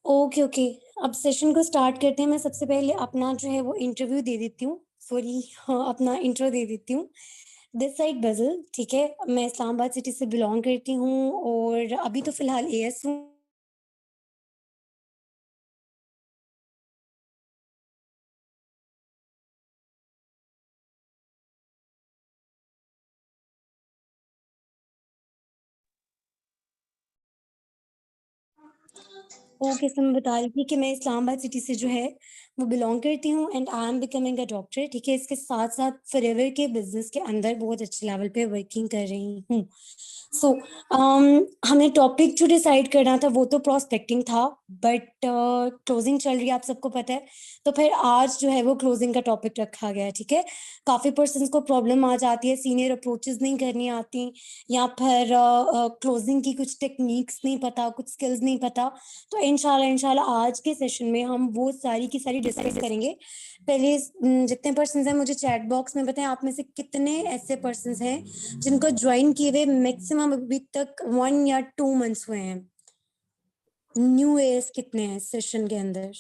Okay okay, अब session को start करते हैं। मैं सबसे पहले अपना जो है वो इंटरव्यू दे देती हूँ, सॉरी, हाँ, अपना इंट्रो दे देती हूँ। दिस साइड बज़ल, ठीक है? मैं इस्लामाबाद सिटी से बिलॉन्ग करती हूँ और अभी तो फिलहाल एएस हूँ। ओके, सो मैं बता रही थी कि मैं इस्लामाबाद सिटी से जो है वो बिलॉन्ग करती हूँ and I am becoming a doctor, ठीक है? इसके साथ-साथ फॉरएवर के बिज़नेस के अंदर बहुत अच्छे लेवल पे वर्किंग कर रही हूँ। सो हमें टॉपिक जो डिसाइड करना था वो तो प्रोस्पेक्टिंग था, बट क्लोजिंग चल रही है, आप सबको पता है। तो फिर आज जो है वो क्लोजिंग का टॉपिक रखा गया है, ठीक है? काफ़ी पर्सन्स को प्रॉब्लम आ जाती है, सीनियर अप्रोचेज़ नहीं करनी आती या फिर क्लोजिंग की कुछ टेक्निक्स नहीं पता, कुछ स्किल्स नहीं पता। तो इंशाल्लाह आज के सेशन में हम वो सारी की सारी डिस्कस करेंगे। पहले जितने पर्सन्स हैं मुझे चैट बॉक्स में बताएं, आप में से कितने ऐसे पर्सन्स हैं जिनको ज्वाइन किए हुए मैक्सिमम अभी तक 1 या 2 मंथ्स हुए हैं? न्यू एयर्स कितने हैं सेशन के अंदर?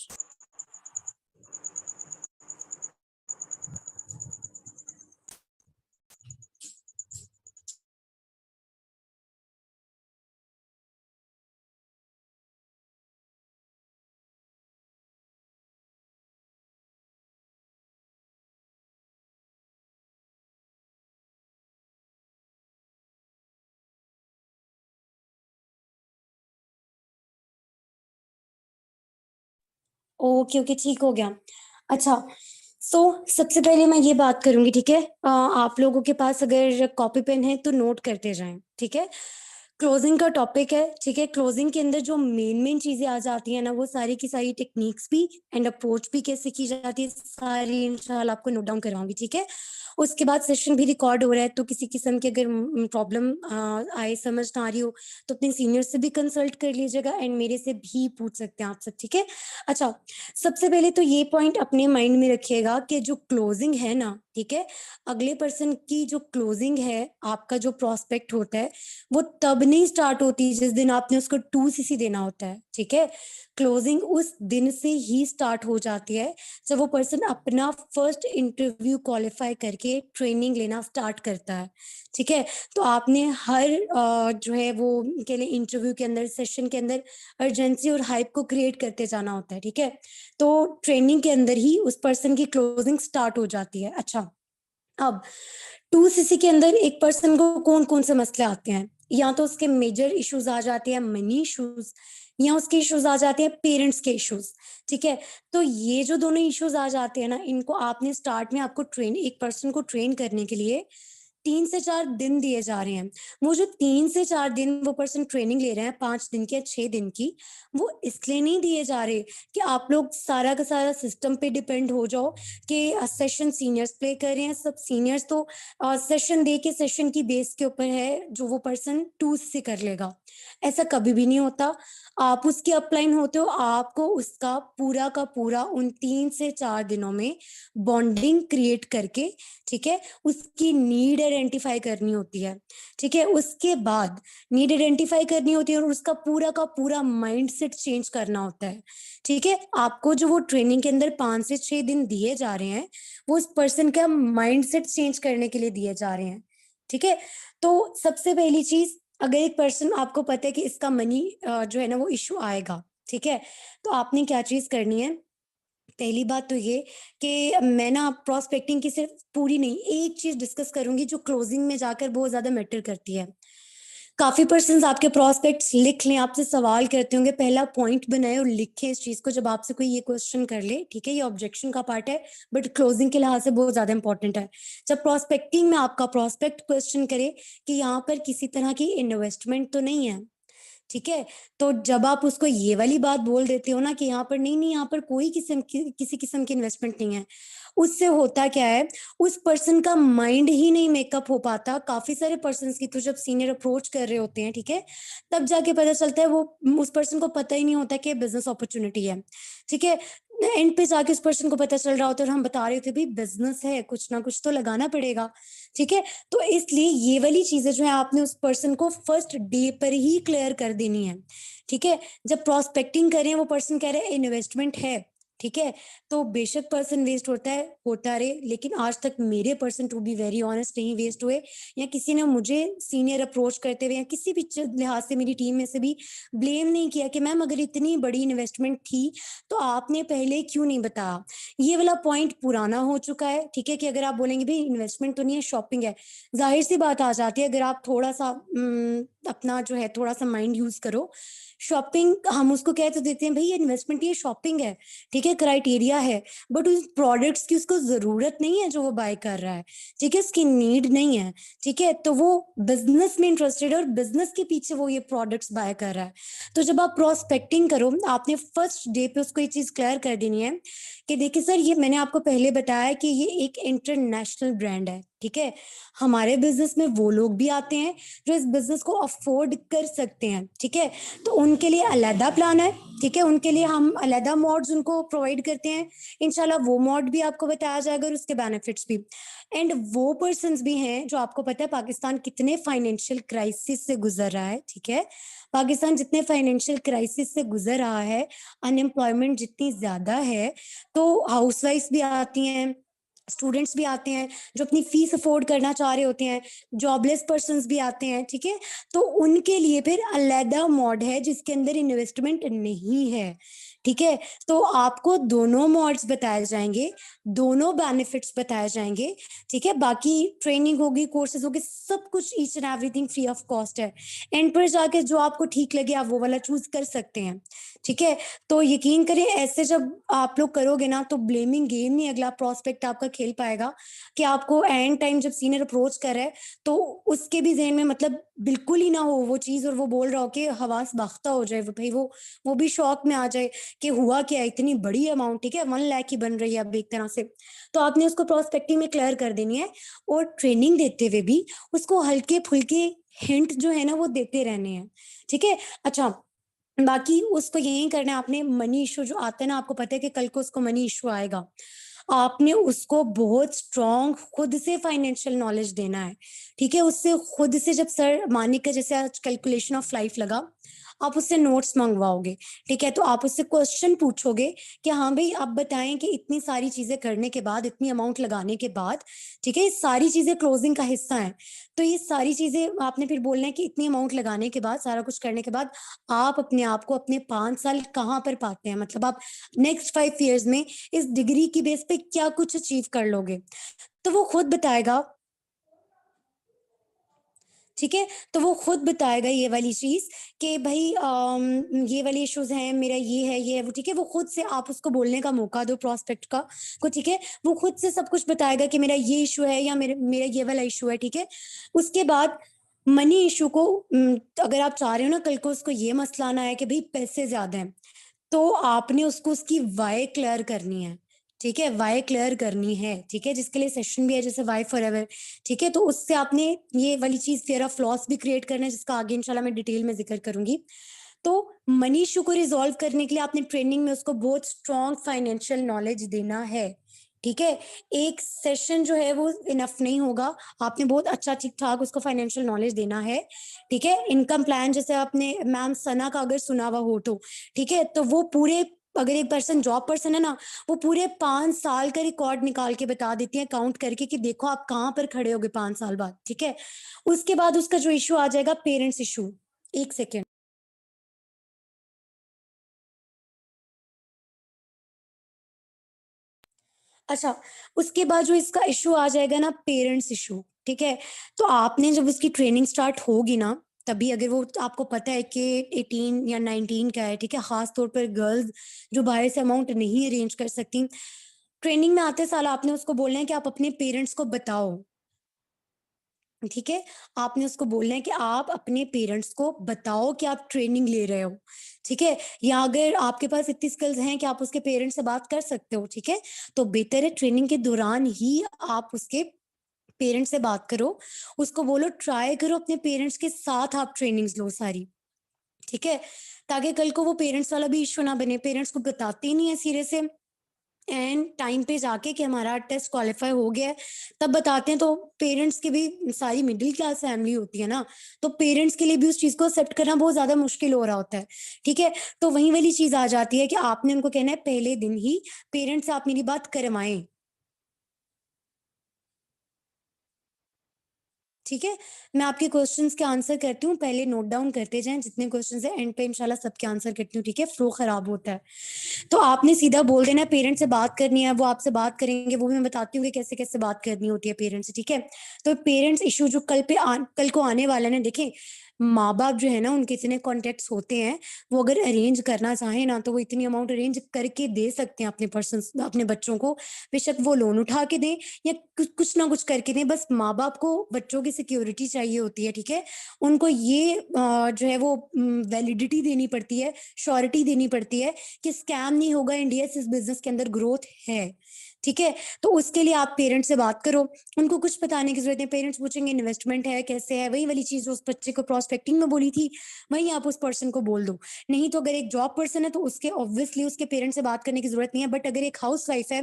ओके, ओके, ठीक हो गया। अच्छा, सो सबसे पहले मैं ये बात करूँगी, ठीक है? आप लोगों के पास अगर कॉपी पेन है तो नोट करते जाएँ, ठीक है? क्लोजिंग का टॉपिक है, ठीक है? क्लोजिंग के अंदर जो मेन चीज़ें आ जाती हैं ना, वो सारी की सारी टेक्निक्स भी एंड अप्रोच भी कैसे की जाती है, सारी इंशाल्लाह आपको नोट डाउन करवाऊँगी, ठीक है? उसके बाद सेशन भी रिकॉर्ड हो रहा है, तो किसी किस्म की अगर प्रॉब्लम आए, समझ ना आ रही हो, तो अपने सीनियर से भी कंसल्ट कर लीजिएगा एंड मेरे से भी पूछ सकते हैं आप सब, ठीक है? अच्छा, सबसे पहले तो ये पॉइंट अपने माइंड में रखिएगा कि जो क्लोजिंग है ना, ठीक है? अगले पर्सन की जो क्लोजिंग है, आपका जो प्रॉस्पेक्ट होता है, वो तब नहीं स्टार्ट होती जिस दिन आपने उसको 2 सीसी देना होता है, ठीक है? क्लोजिंग उस दिन से ही स्टार्ट हो जाती है जब वो पर्सन अपना फर्स्ट इंटरव्यू क्वालिफाई करके ट्रेनिंग लेना स्टार्ट करता है, ठीक है? तो आपने हर जो है वो कह लें इंटरव्यू के अंदर, सेशन के अंदर अर्जेंसी और हाइप को क्रिएट करते जाना होता है, ठीक है? तो ट्रेनिंग के अंदर ही उस पर्सन की क्लोजिंग स्टार्ट हो जाती है। अच्छा, अब 2 सीसी के अंदर एक पर्सन को कौन-कौन से मसले आते हैं? या तो उसके मेजर इश्यूज़ आ जाते हैं, मनी इश्यूज़, या उसके इश्यूज़ आ जाते हैं पेरेंट्स के इश्यूज़, ठीक है? तो ये जो दोनों इश्यूज़ आ जाते हैं ना, इनको आपने स्टार्ट में आपको ट्रेन एक पर्सन को ट्रेन करने के लिए 3 से 4 दिन दिए जा रहे हैं। वो जो 3 से 4 दिन वो पर्सन ट्रेनिंग ले रहे हैं, 5 दिन की या 6 दिन की, वो इसलिए नहीं दिए जा रहे कि आप लोग सारा का सारा सिस्टम पे डिपेंड हो जाओ कि सेशन सीनियर्स प्ले कर रहे हैं, सब सीनियर्स तो सेशन दे के सेशन की बेस के ऊपर है जो वो पर्सन 2 से कर लेगा। ऐसा कभी भी नहीं होता। आप उसके अपलाइन होते हो, आपको उसका पूरा का पूरा उन 3 से 4 दिनों में बॉन्डिंग क्रिएट करके, ठीक है? उसकी नीड आइडेंटिफाई करनी होती है, ठीक है? उसके बाद नीड आइडेंटिफाई करनी होती है और उसका पूरा का पूरा माइंडसेट चेंज करना होता है, ठीक है? आपको जो वो ट्रेनिंग के अंदर 5 से 6 दिन दिए जा रहे हैं, वो उस पर्सन का माइंडसेट चेंज करने के लिए दिए जा रहे हैं, ठीक है? तो सबसे पहली चीज़, अगर एक पर्सन आपको पता है कि इसका मनी जो है ना वो इश्यू आएगा, ठीक है? तो आपने क्या चीज़ करनी है पहली बात तो ये कि मैं ना प्रोस्पेक्टिंग की सिर्फ पूरी नहीं, एक चीज डिस्कस करूंगी जो क्लोजिंग में जाकर बहुत ज्यादा मैटर करती है। काफी पर्सन आपके प्रोस्पेक्ट्स लिख लें, आपसे सवाल करते होंगे, पहला पॉइंट बनाए और लिखे इस चीज को जब आपसे कोई ये क्वेश्चन कर ले, ठीक है, ये ऑब्जेक्शन का पार्ट है बट क्लोजिंग के लिहाज से बहुत ज्यादा इंपॉर्टेंट है। जब प्रोस्पेक्टिंग में आपका प्रोस्पेक्ट क्वेश्चन करे कि यहाँ पर किसी तरह की इन्वेस्टमेंट तो नहीं है, ठीक है, तो जब आप उसको ये वाली बात बोल देते हो ना कि यहाँ पर नहीं नहीं, यहाँ पर कोई किसी किस्म की इन्वेस्टमेंट नहीं है, उससे होता क्या है, उस पर्सन का माइंड ही नहीं मेकअप हो पाता। काफी सारे पर्सन की तो जब सीनियर अप्रोच कर रहे होते हैं, ठीक है, तब जाके पता चलता है वो उस पर्सन को पता ही नहीं होता कि बिजनेस अपॉर्चुनिटी है, ठीक है, एंड पे जाके उस पर्सन को पता चल रहा होता है और हम बता रहे थे भाई बिजनेस है, कुछ ना कुछ तो लगाना पड़ेगा, ठीक है। तो इसलिए ये वाली चीजें जो है आपने उस पर्सन को फर्स्ट डे पर ही क्लियर कर देनी है, ठीक है। जब प्रोस्पेक्टिंग करें वो पर्सन कह रहे हैं इन्वेस्टमेंट है, ठीक है, तो बेशक पर्सन वेस्ट होता है, होता रहे, लेकिन आज तक मेरे person to be very honest नहीं वेस्ट हुए, या किसी ने मुझे सीनियर अप्रोच करते हुए या किसी भी लिहाज से मेरी टीम में से भी ब्लेम नहीं किया कि मैम अगर इतनी बड़ी इन्वेस्टमेंट थी तो आपने पहले क्यों नहीं बताया। ये वाला पॉइंट पुराना हो चुका है, ठीक है, कि अगर आप बोलेंगे भाई इन्वेस्टमेंट तो नहीं है, शॉपिंग है, जाहिर सी बात आ जाती है, अगर आप थोड़ा सा अपना जो है थोड़ा सा माइंड यूज करो, शॉपिंग हम उसको कह तो देते हैं भाई इन्वेस्टमेंट ये शॉपिंग है, ठीक है, क्राइटेरिया है, बट उस प्रोडक्ट्स की उसको जरूरत नहीं है जो वो बाय कर रहा है, ठीक है, उसकी नीड नहीं है, ठीक है, तो वो बिजनेस में इंटरेस्टेड है और बिजनेस के पीछे वो ये प्रोडक्ट्स बाय कर रहा है। तो जब आप प्रोस्पेक्टिंग करो, आपने फर्स्ट डे पे उसको ये चीज क्लियर कर देनी है कि देखिए सर, ये मैंने आपको पहले बताया कि ये एक इंटरनेशनल ब्रांड है, ठीक है, हमारे बिजनेस में वो लोग भी आते हैं जो इस बिजनेस को अफोर्ड कर सकते हैं, ठीक है, तो उनके लिए अलहदा प्लान है, ठीक है, उनके लिए हम अलहदा मॉड्स उनको प्रोवाइड करते हैं, इंशाल्लाह वो मॉड भी आपको बताया जाएगा और उसके बेनिफिट्स भी। एंड वो पर्संस भी हैं जो आपको पता है पाकिस्तान कितने फाइनेंशियल क्राइसिस से गुजर रहा है, ठीक है, पाकिस्तान जितने फाइनेंशियल क्राइसिस से गुजर रहा है, अनएम्प्लॉयमेंट जितनी ज्यादा है, तो हाउसवाइफ भी आती हैं, स्टूडेंट्स भी आते हैं जो अपनी फीस अफोर्ड करना चाह रहे होते हैं, जॉबलेस पर्संस भी आते हैं, ठीक है, तो उनके लिए फिर अलहदा मॉड है जिसके अंदर इन्वेस्टमेंट नहीं है, ठीक है, तो आपको दोनों मॉड्स बताए जाएंगे, दोनों बेनिफिट्स बताए जाएंगे, ठीक है, बाकी ट्रेनिंग होगी, कोर्सेज होगी, सब कुछ each and everything free of cost है, एंड पर जाके जो आपको ठीक लगे आप वो वाला चूज कर सकते हैं, ठीक है। तो यकीन करें ऐसे जब आप लोग करोगे ना तो ब्लेमिंग गेम नहीं अगला प्रोस्पेक्ट आपका खेल पाएगा, कि आपको एंड टाइम जब सीनियर अप्रोच कर रहा है तो उसके भी जहन में मतलब बिल्कुल ही ना हो वो चीज और वो बोल रहा हो कि हवास बाख्ता हो जाए, भाई वो भी शौक में आ जाए कि हुआ क्या, इतनी बड़ी अमाउंट, ठीक है, 1 लाख ही बन रही है अब एक तरह से। तो आपने उसको प्रोस्पेक्टिंग में क्लियर कर देनी है और ट्रेनिंग देते हुए भी उसको हल्के फुल्के हिंट जो है ना वो देते रहने हैं, ठीक है। अच्छा, बाकी उसको यही करना है आपने, मनी इशू जो आता है ना, आपको पता है कि कल को उसको मनी इशू आएगा, आपने उसको बहुत स्ट्रॉन्ग खुद से फाइनेंशियल नॉलेज देना है, ठीक है, उससे खुद से जब सर मानिक का जैसे आज कैलकुलेशन ऑफ लाइफ लगा, आप उससे नोट्स मंगवाओगे, ठीक है, तो आप उससे क्वेश्चन पूछोगे कि हाँ भाई आप बताएं कि इतनी सारी चीजें करने के बाद, इतनी अमाउंट लगाने के बाद, ठीक है, ये सारी चीजें क्लोजिंग का हिस्सा है, तो ये सारी चीजें आपने फिर बोलना है कि इतनी अमाउंट लगाने के बाद, सारा कुछ करने के बाद आप अपने आप को अपने 5 साल कहाँ पर पाते हैं, मतलब आप नेक्स्ट 5 ईयर्स में इस डिग्री की बेस पे क्या कुछ अचीव कर लोगे, तो वो खुद बताएगा, ठीक है, तो वो खुद बताएगा ये वाली चीज कि भाई ये वाली इश्यूज हैं, मेरा ये है वो, ठीक है, वो खुद से आप उसको बोलने का मौका दो प्रोस्पेक्ट का को, ठीक है, वो खुद से सब कुछ बताएगा कि मेरा ये इशू है या मेरा ये वाला इशू है, ठीक है। उसके बाद मनी इशू को अगर आप चाह रहे हो ना कल को उसको ये मसला ना है कि भाई पैसे ज्यादा हैं, तो आपने उसको उसकी वाई क्लियर करनी है, ठीक है, वाई क्लियर करनी है, ठीक है, जिसके लिए सेशन भी है जैसे वाई फॉर एवर, ठीक है, तो उससे आपने ये वाली चीज फियर ऑफ लॉस भी क्रिएट करना है जिसका आगे इंशाल्लाह मैं डिटेल में जिक्र करूंगी। तो मनी इशू को रिजॉल्व करने के लिए आपने ट्रेनिंग में उसको बहुत स्ट्रॉन्ग फाइनेंशियल नॉलेज देना है, ठीक है, एक सेशन जो है वो इनफ नहीं होगा, आपने बहुत अच्छा ठीक ठाक उसको फाइनेंशियल नॉलेज देना है, ठीक है। इनकम प्लान जैसे आपने मैम सना का अगर सुना हुआ हो तो, ठीक है, तो वो पूरे अगर एक पर्सन जॉब पर्सन है ना, वो पूरे 5 साल का रिकॉर्ड निकाल के बता देती है काउंट करके कि देखो आप कहाँ पर खड़े होगे 5 साल बाद, ठीक है। उसके बाद उसका जो इशू आ जाएगा पेरेंट्स इशू, एक सेकेंड। अच्छा, उसके बाद जो इसका इश्यू आ जाएगा ना, पेरेंट्स इश्यू, ठीक है? तो आपने जब उसकी ट्रेनिंग स्टार्ट होगी ना, तभी अगर वो आपको पता है कि 18 या 19 का है, ठीक है? ख़ास तौर पर गर्ल्स जो बाहर से अमाउंट नहीं अरेंज कर सकती, ट्रेनिंग में आते साल आपने उसको बोलना है कि आप अपने पेरेंट्स को बताओ, ठीक है? आपने उसको बोलना है कि आप अपने पेरेंट्स को बताओ कि आप ट्रेनिंग ले रहे हो, ठीक है? या अगर आपके पास इतनी स्किल्स हैं कि आप उसके पेरेंट्स से बात कर सकते हो, ठीक है? तो बेहतर है ट्रेनिंग के दौरान ही आप उसके पेरेंट्स से बात करो, उसको बोलो ट्राई करो अपने पेरेंट्स के साथ आप ट्रेनिंग्स लो सारी, ठीक है? ताकि कल को वो पेरेंट्स वाला भी इश्यू ना बने, पेरेंट्स को बताते ही नहीं है सिरे से एंड टाइम पे जाके कि हमारा टेस्ट क्वालिफाई हो गया है, तब बताते हैं, तो पेरेंट्स की भी सारी मिडिल क्लास फैमिली होती है ना, तो पेरेंट्स के लिए भी उस चीज़ को एक्सेप्ट करना बहुत ज़्यादा मुश्किल हो रहा होता है, ठीक है? तो वही वाली चीज़ आ जाती है कि आपने उनको कहना है पहले दिन ही पेरेंट्स से आप मेरी बात करवाएँ। ठीक है? मैं आपके क्वेश्चन्स के आंसर करती हूँ, पहले नोट डाउन करते जाएँ जितने क्वेश्चन्स हैं, एंड पे इंशाल्लाह सबके आंसर करती हूँ, ठीक है? फ्लो खराब होता है। तो आपने सीधा बोल देना है पेरेंट्स से बात करनी है, वो आपसे बात करेंगे, वो भी मैं बताती हूँ कि कैसे-कैसे बात करनी होती है पेरेंट्स से, ठीक है? तो पेरेंट्स इश्यू जो कल को आने वाला है ना, देखें, माँ-बाप जो है ना उनके इतने कॉन्टैक्ट्स होते हैं, वो अगर अरेंज करना चाहें ना तो वो इतनी अमाउंट अरेंज करके दे सकते हैं अपने बच्चों को। बेशक वो लोन उठा के दें या कुछ ना कुछ करके दें, बस माँ-बाप को बच्चों की सिक्योरिटी चाहिए होती है, ठीक है? उनको ये जो है वो वैलिडिटी देनी पड़ती है, श्योरिटी देनी पड़ती है कि स्कैम नहीं होगा, इंडिया से इस बिज़नेस के अंदर ग्रोथ है, ठीक है? तो उसके लिए आप पेरेंट्स से बात करो, उनको कुछ बताने की ज़रूरत नहीं, पेरेंट्स पूछेंगे इन्वेस्टमेंट है, कैसे है? वही वाली चीज़ जो उस बच्चे को प्रोस्पेक्टिंग में बोली थी, वही आप उस पर्सन को बोल दो। नहीं तो अगर एक जॉब पर्सन है तो उसके ऑब्वियसली उसके पेरेंट्स से बात करने की ज़रूरत नहीं है, बट अगर एक हाउसवाइफ है,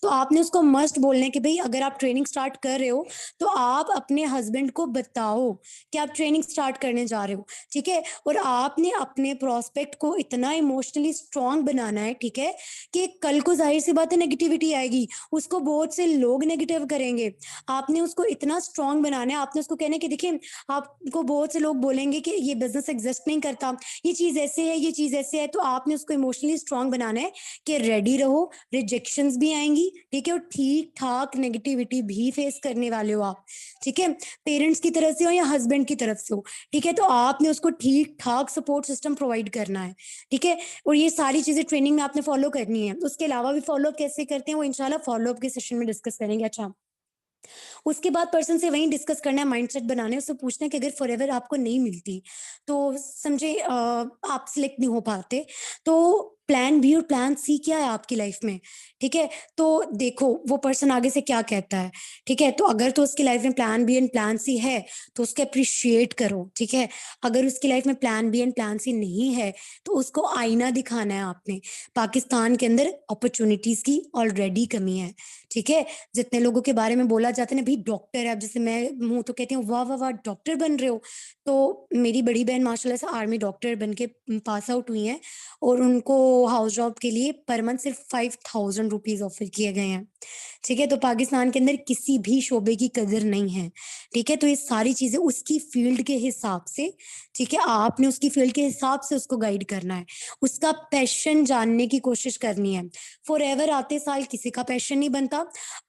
तो आपने उसको मस्ट बोलना है कि भई अगर आप ट्रेनिंग स्टार्ट कर रहे हो, तो आप अपने हस्बैंड को बताओ कि आप ट्रेनिंग स्टार्ट करने जा रहे हो, ठीक है? और आपने अपने प्रॉस्पेक्ट को इतना इमोशनली स्ट्रॉन्ग बनाना है, ठीक है? कि कल को ज़ाहिर-सी बात है नेगेटिविटी आएगी, उसको बहुत से लोग नेगेटिव करेंगे। आपने उसको इतना स्ट्रॉन्ग बनाना है, आपने उसको कहना है कि देखिए, आपको बहुत से लोग बोलेंगे कि ये बिज़नेस एक्ज़िस्ट नहीं करता, ये चीज़ ऐसे है, ये चीज़ ऐसे है, तो आपने उसको इमोशनली स्ट्रॉन्ग बनाना है कि रेडी रहो, रिजेक्शंस भी आएँगी, ठीक है? और ठीक-ठाक नेगेटिविटी भी फेस करने वाले हो आप, ठीक है? पेरेंट्स की तरफ से हो या हस्बैंड की तरफ से हो, ठीक है? तो आपने उसको ठीक-ठाक सपोर्ट सिस्टम प्रोवाइड करना है, ठीक है? और ये सारी चीज़ें ट्रेनिंग में आपने फॉलो करनी है। उसके अलावा भी फॉलो-अप कैसे करते हैं, वो इंशाल्लाह फॉलो-अप के सेशन में डिस्कस करेंगे। अच्छा, उसके बाद पर्सन से वहीं डिस्कस करना है, माइंडसेट बनाना है, उससे पूछना है कि अगर फॉरएवर आपको नहीं मिलती, तो समझे आप सिलेक्ट नहीं हो पाते, तो प्लान बी और प्लान सी क्या है आपकी लाइफ में, ठीक है? तो देखो वो पर्सन आगे से क्या कहता है, ठीक है? तो अगर तो उसकी लाइफ में plan B and plan C है, तो उसको एप्रिशिएट करो, ठीक है? अगर उसकी लाइफ में plan B and plan C नहीं है, तो उसको आईना दिखाना है आपने। पाकिस्तान के अंदर अपॉर्च्युनिटीज़ की ऑलरेडी कमी है, ठीक है? जितने लोगों के बारे में बोला जाता है ना, भई डॉक्टर है, अब जैसे मैं हूँ तो कहती हूँ वाह, वाह, वाह! डॉक्टर बन रहे हो। तो मेरी बड़ी बहन माशाल्लाह से आर्मी डॉक्टर बन के पास आउट हुई हैं और उनको हाउस जॉब के लिए पर मंथ सिर्फ ₹5000 ऑफ़र किए गए हैं। ठीक है? तो पाकिस्तान के अंदर किसी भी शोबे की कदर नहीं है। ठीक है? तो ये सारी चीज़ें उसकी फ़ील्ड के हिसाब से, ठीक है? आपने उसकी फ़ील्ड के हिसाब से उसको गाइड करना है। उसका पैशन जानने की कोशिश करनी है। फॉरएवर आते साल किसी का पैशन नहीं बनता।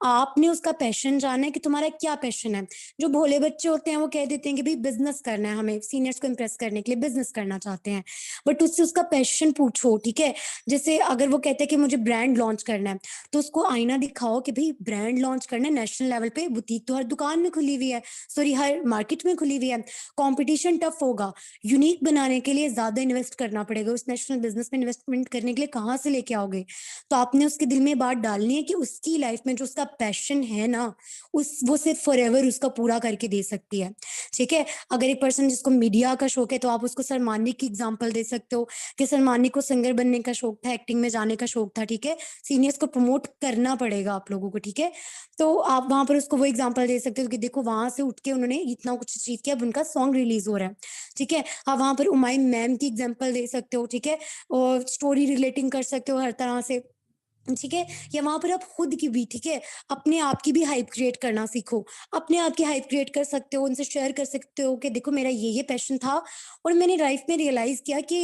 आपने उसका पैशन जानना है कि तुम्हारा क्या पैशन है। जो भोले बच्चे होते हैं वो कह देते हैं कि भई बिज़नेस करना है हमें, सीनियर्स को इम्प्रेस करने के लिए बिज़नेस करना चाहते हैं। बट उससे उसका पैशन पूछो, ठीक है? जैसे अगर वो कहते हैं कि मुझे ब्रांड लॉन्च करना है, तो उसको आईना दिखाओ कि भई ब्रांड लॉन्च करना है नेशनल लेवल पे, बुटीक तो हर दुकान में खुली हुई है, सॉरी हर मार्केट में खुली हुई है। कॉम्पिटिशन टफ होगा, यूनिक बनाने के लिए ज़्यादा इन्वेस्ट करना पड़ेगा। उस नेशनल बिज़नेस में इन्वेस्टमेंट करने के लिए कहाँ से लेके आओगे? तो आपने उसके दिल में ये बात डालनी है कि उसकी लाइफ में जो उसका पैशन है ना, उस वो सिर्फ़ फॉरएवर उसका पूरा करके दे सकती है, ठीक है? अगर एक पर्सन जिसको मीडिया का शौक है, तो आप उसको सलमान मानिक की एग्ज़ाम्पल दे सकते हो कि सलमान मानिक को सिंगर बनने का शौक था, एक्टिंग में जाने का शौक था, ठीक है? सीनियर्स को प्रमोट करना पड़ेगा आप लोगों को, ठीक है? तो आप वहाँ पर उसको वो एग्ज़ाम्पल दे सकते हो कि देखो वहाँ से उठ के उन्होंने इतना कुछ अचीव किया, अब उनका सॉन्ग रिलीज़ हो रहा है, ठीक है? आप वहाँ पर हुमायूं मैम की एग्ज़ाम्पल दे सकते हो, ठीक है? और स्टोरी रिलेटिंग कर सकते हो हर तरह से। ठीक है, या वहां पर आप खुद की भी, ठीक है, अपने आप की भी हाइप क्रिएट करना सीखो। अपने आप की हाइप क्रिएट कर सकते हो, उनसे शेयर कर सकते हो कि देखो मेरा ये पैशन था और मैंने लाइफ में रियलाइज किया कि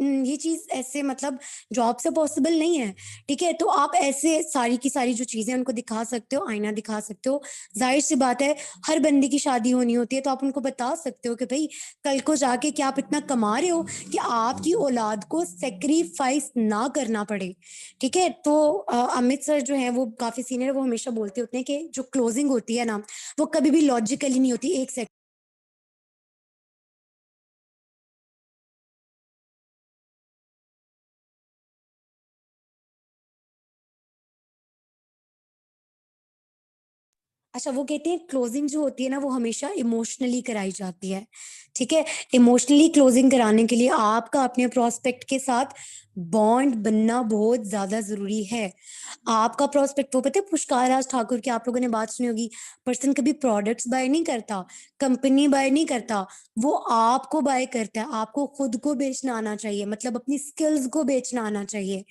ये चीज ऐसे मतलब जॉब से पॉसिबल नहीं है। ठीक है, तो आप ऐसे सारी की सारी जो चीजें उनको दिखा सकते हो, आईना दिखा सकते हो। जाहिर सी बात है, हर बंदे की शादी होनी होती है, तो आप उनको बता सकते हो कि भाई कल को जाके कि आप इतना कमा रहे हो कि आपकी औलाद को सेक्रीफाइस ना करना पड़े। ठीक है, तो अमित सर जो है वो काफी सीनियर, वो हमेशा बोलते होते हैं कि जो क्लोजिंग होती है ना, वो कभी भी लॉजिकली नहीं होती। एक सेकंड। अच्छा, वो कहते हैं क्लोजिंग जो होती है ना वो हमेशा इमोशनली कराई जाती है। ठीक है, इमोशनली क्लोजिंग कराने के लिए आपका अपने प्रोस्पेक्ट के साथ बॉन्ड बनना बहुत ज्यादा जरूरी है। आपका प्रोस्पेक्ट, वो पता है पुष्कार राज ठाकुर की आप लोगों ने बात सुनी होगी, पर्सन कभी प्रोडक्ट्स बाय नहीं करता, कंपनी बाय नहीं करता, वो आपको बाय करता है। आपको खुद को बेचना आना चाहिए, मतलब अपनी स्किल्स को बेचना आना चाहिए।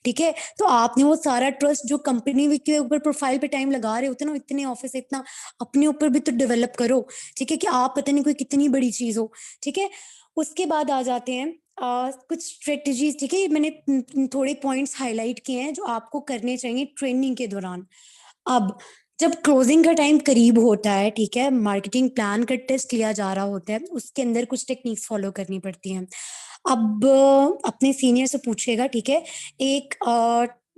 ठीक है, तो आपने वो सारा ट्रस्ट जो कंपनी के ऊपर प्रोफाइल पे टाइम लगा रहे होते ना, इतने ऑफिस इतना, अपने ऊपर भी तो डेवलप करो। ठीक है, कि आप पता नहीं कोई कितनी बड़ी चीज हो। ठीक है, उसके बाद आ जाते हैं कुछ स्ट्रेटजीज। ठीक है, मैंने थोड़े पॉइंट्स हाईलाइट किए हैं जो आपको करने चाहिए ट्रेनिंग के दौरान। अब जब क्लोजिंग का टाइम करीब होता है, ठीक है, मार्केटिंग प्लान का टेस्ट लिया जा रहा होता है, उसके अंदर कुछ टेक्निक्स फॉलो करनी पड़ती हैं। अब अपने सीनियर से पूछिएगा। ठीक है, एक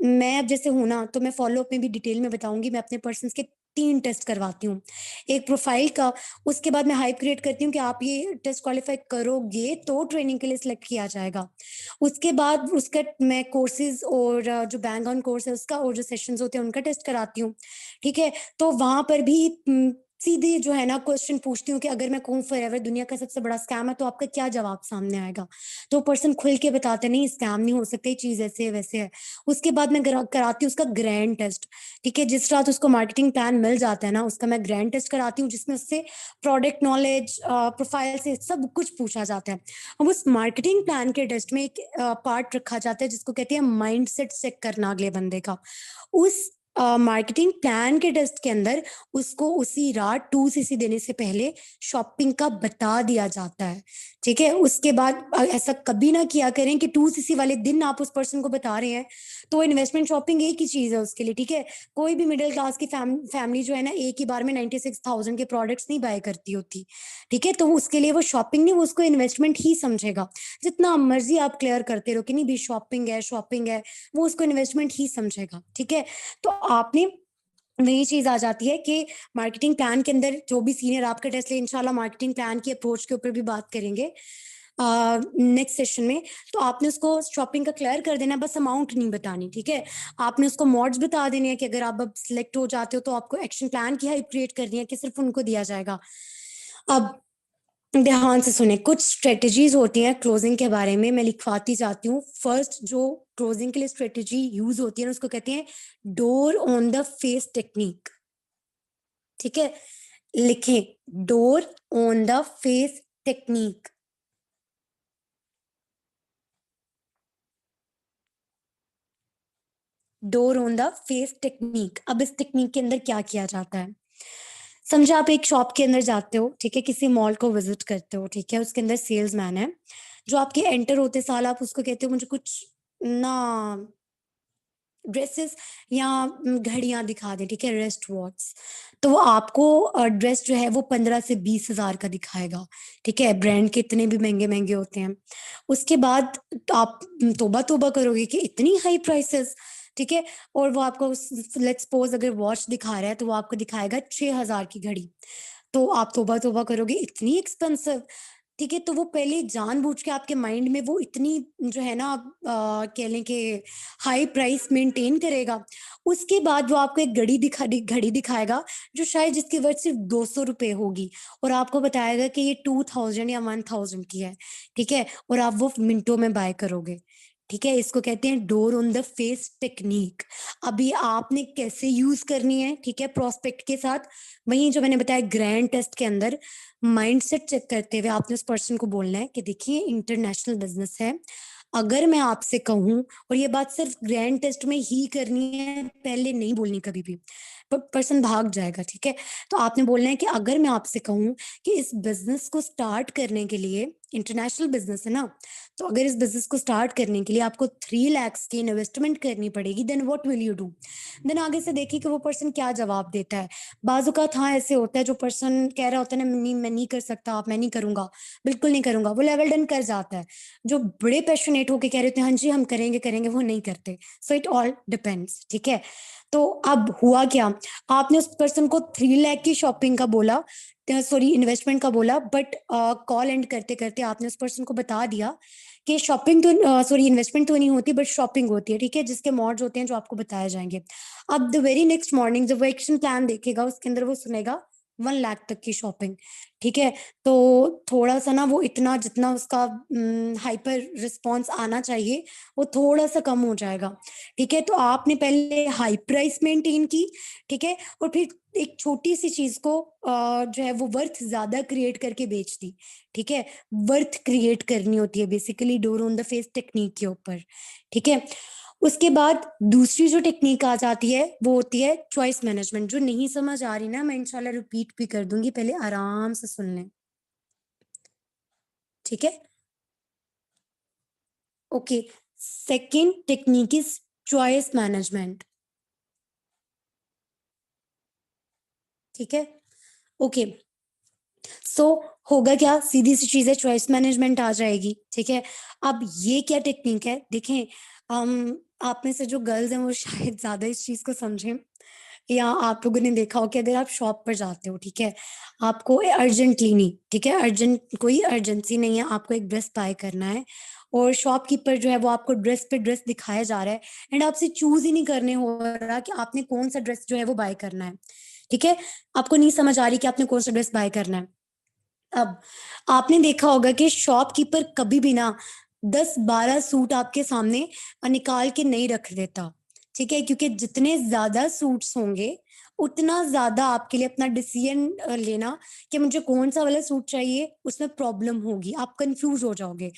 मैं अब जैसे हूं ना, तो मैं फॉलो अप में भी डिटेल में बताऊंगी। मैं अपने पर्सन के 3 टेस्ट करवाती हूँ, एक प्रोफाइल का, उसके बाद मैं हाइप क्रिएट करती हूँ कि आप ये टेस्ट क्वालिफाई करोगे तो ट्रेनिंग के लिए सिलेक्ट किया जाएगा। उसके बाद उसका मैं कोर्सेज और जो बैंक ऑन कोर्स है उसका और जो सेशंस होते हैं उनका टेस्ट कराती हूँ। ठीक है, तो वहां पर भी सीधे जो है ना क्वेश्चन पूछती हूँ कि अगर मैं कहूँ फॉरएवर दुनिया का सबसे बड़ा स्कैम है, तो आपका क्या जवाब सामने आएगा। तो पर्सन खुल के बताते नहीं, स्कैम नहीं हो सकता, ये चीज ऐसे है वैसे है। उसके बाद मैं कराती हूँ उसका ग्रैंड टेस्ट। ठीक है, जिस रात उसको मार्केटिंग प्लान मिल जाता है ना, उसका मैं ग्रैंड टेस्ट कराती हूँ, जिसमें उससे प्रोडक्ट नॉलेज, प्रोफाइल से सब कुछ पूछा जाता है। अब उस मार्केटिंग प्लान के टेस्ट में एक पार्ट रखा जाता है जिसको कहते हैं माइंडसेट चेक करना अगले बंदे का। उस मार्केटिंग प्लान के टेस्ट के अंदर उसको उसी रात 2 सीसी देने से पहले शॉपिंग का बता दिया जाता है। ठीक है, उसके बाद ऐसा कभी ना किया करें कि 2 सीसी वाले दिन आप उस पर्सन को बता रहे हैं। तो इन्वेस्टमेंट शॉपिंग एक ही चीज है उसके लिए। ठीक है, कोई भी मिडिल क्लास की फैमिली जो है ना, एक ही बार में 96,000 के प्रोडक्ट्स नहीं बाय करती होती। ठीक है, तो उसके लिए वो शॉपिंग नहीं, वो उसको इन्वेस्टमेंट ही समझेगा। जितना मर्जी आप क्लियर करते रहो कि नहीं भी शॉपिंग है शॉपिंग है, वो उसको इन्वेस्टमेंट ही समझेगा। ठीक है, तो आपने वही चीज आ जाती है कि मार्केटिंग प्लान के अंदर जो भी सीनियर आपका टेस्ट ले, इंशाल्लाह मार्केटिंग प्लान की अप्रोच के ऊपर भी बात करेंगे नेक्स्ट सेशन में। तो आपने उसको शॉपिंग का क्लियर कर देना, बस अमाउंट नहीं बतानी। ठीक है, आपने उसको मॉड्स बता देने हैं कि अगर आप अब सिलेक्ट हो जाते हो तो आपको एक्शन प्लान की हाइप क्रिएट करनी है कि सिर्फ उनको दिया जाएगा। अब ध्यान से सुने, कुछ स्ट्रेटजीज होती हैं क्लोजिंग के बारे में, मैं लिखवाती जाती हूँ। फर्स्ट जो क्लोजिंग के लिए स्ट्रेटजी यूज होती है ना, उसको कहते हैं door on the face technique. ठीक है, लिखें, door on the face technique. Door on the face technique. अब इस टेक्निक के अंदर क्या किया जाता है, समझो आप एक शॉप के अंदर जाते हो, ठीक है, किसी मॉल को विजिट करते हो, ठीक है, उसके अंदर सेल्स मैन है जो आपके एंटर होते साल आप उसको कहते हो मुझे कुछ ना ड्रेसेस या घड़ियां दिखा दे, ठीक है, रेस्ट वॉच। तो वो आपको ड्रेस जो है वो 15 से 20 हजार का दिखाएगा। ठीक है, ब्रांड के इतने भी महंगे महंगे होते हैं। उसके बाद तो आप तोबा तोबा करोगे कि इतनी हाई प्राइसेस। ठीक है, और वो आपको लेट्स सपोज अगर वॉच दिखा रहा है तो वो आपको दिखाएगा 6 हजार की घड़ी। तो आप तोबा तोबा करोगे, इतनी एक्सपेंसिव। ठीक है, तो वो पहले जानबूझ के आपके माइंड में वो इतनी जो है ना कह लें कि हाई प्राइस मेंटेन करेगा। उसके बाद वो आपको एक घड़ी दिखाएगा जो शायद जिसकी वर्थ सिर्फ 200 रुपए होगी, और आपको बताएगा कि ये 2000 या 1000 की है। ठीक है, और आप वो मिनटों में बाय करोगे। ठीक है, इसको कहते हैं door on the face technique. अभी आपने कैसे यूज करनी है, ठीक है, प्रोस्पेक्ट के साथ, वही जो मैंने बताया ग्रैंड टेस्ट के अंदर माइंडसेट चेक करते हुए आपने उस पर्सन को बोलना है कि देखिए इंटरनेशनल बिजनेस है, अगर मैं आपसे कहूं, और ये बात सिर्फ ग्रैंड टेस्ट में ही करनी है, पहले नहीं बोलनी कभी भी, पर्सन भाग जाएगा, ठीक है। तो आपने बोलना है कि अगर मैं आपसे कहूं कि इस बिजनेस को स्टार्ट करने के लिए, इंटरनेशनल बिजनेस है ना, तो अगर इस बिजनेस को स्टार्ट करने के लिए आपको 3 लाख की इन्वेस्टमेंट करनी पड़ेगी, then what will you do. Then आगे से देखिए कि वो पर्सन क्या जवाब देता है। बाजुकात हाँ ऐसे होता है, जो पर्सन कह रहा होता है ना, नहीं मैं नहीं कर सकता, आप मैं नहीं करूंगा, बिल्कुल नहीं करूंगा, वो लेवल डन कर जाता है। जो बड़े पैशनेट होके कह रहे थे हाँ जी हम करेंगे करेंगे, वो नहीं करते। सो इट ऑल डिपेंड्स, ठीक है। तो अब हुआ क्या, आपने उस पर्सन को 3 लाख की शॉपिंग का बोला, सॉरी इन्वेस्टमेंट का बोला, बट कॉल एंड करते करते आपने उस पर्सन को बता दिया कि शॉपिंग तो सॉरी इन्वेस्टमेंट तो नहीं होती, बट शॉपिंग होती है, ठीक है, जिसके मॉड्स होते हैं जो आपको बताए जाएंगे। अब द वेरी नेक्स्ट मॉर्निंग जब वो एक्शन प्लान देखेगा, उसके अंदर वो सुनेगा 1 लाख तक की शॉपिंग, ठीक है। तो थोड़ा सा ना वो इतना जितना उसका हाइपर रिस्पॉन्स आना चाहिए, वो थोड़ा सा कम हो जाएगा, ठीक है। तो आपने पहले हाई प्राइस मेंटेन की, ठीक है, और फिर एक छोटी सी चीज को जो है वो वर्थ ज्यादा क्रिएट करके बेच दी, ठीक है। वर्थ क्रिएट करनी होती है basically door on the face technique के ऊपर, ठीक है। उसके बाद दूसरी जो टेक्निक आ जाती है वो होती है चॉइस मैनेजमेंट। जो नहीं समझ आ रही ना, मैं इंशाल्लाह रिपीट भी कर दूंगी, पहले आराम से सुन लें, ठीक है। Okay, second technique is choice management, ठीक है। ओके, सो होगा क्या, सीधी सी चीज है, चॉइस मैनेजमेंट आ जाएगी, ठीक है। अब ये क्या टेक्निक है, देखें, आप में से जो गर्ल्स हैं वो शायद ज्यादा इस चीज को समझें, या आप लोगों ने देखा हो कि अगर आप शॉप पर जाते हो, ठीक है, आपको अर्जेंटली नहीं, ठीक है, अर्जेंट कोई अर्जेंसी नहीं है, आपको एक ड्रेस बाय करना है, और शॉपकीपर जो है वो आपको ड्रेस पे ड्रेस दिखाया जा रहा है, एंड आपसे चूज ही नहीं करने हो रहा कि आपने कौन सा ड्रेस जो है वो बाय करना है, ठीक है। आपको नहीं समझ आ रही कि आपने कौन सा ड्रेस बाय करना है। अब आपने देखा होगा कि शॉपकीपर कभी भी ना 10-12 सूट आपके सामने निकाल के नहीं रख देता, ठीक है, क्योंकि जितने ज्यादा सूट्स होंगे उतना ज्यादा आपके लिए अपना डिसीजन लेना कि मुझे कौन सा वाला सूट चाहिए उसमें प्रॉब्लम होगी, आप कंफ्यूज हो जाओगे।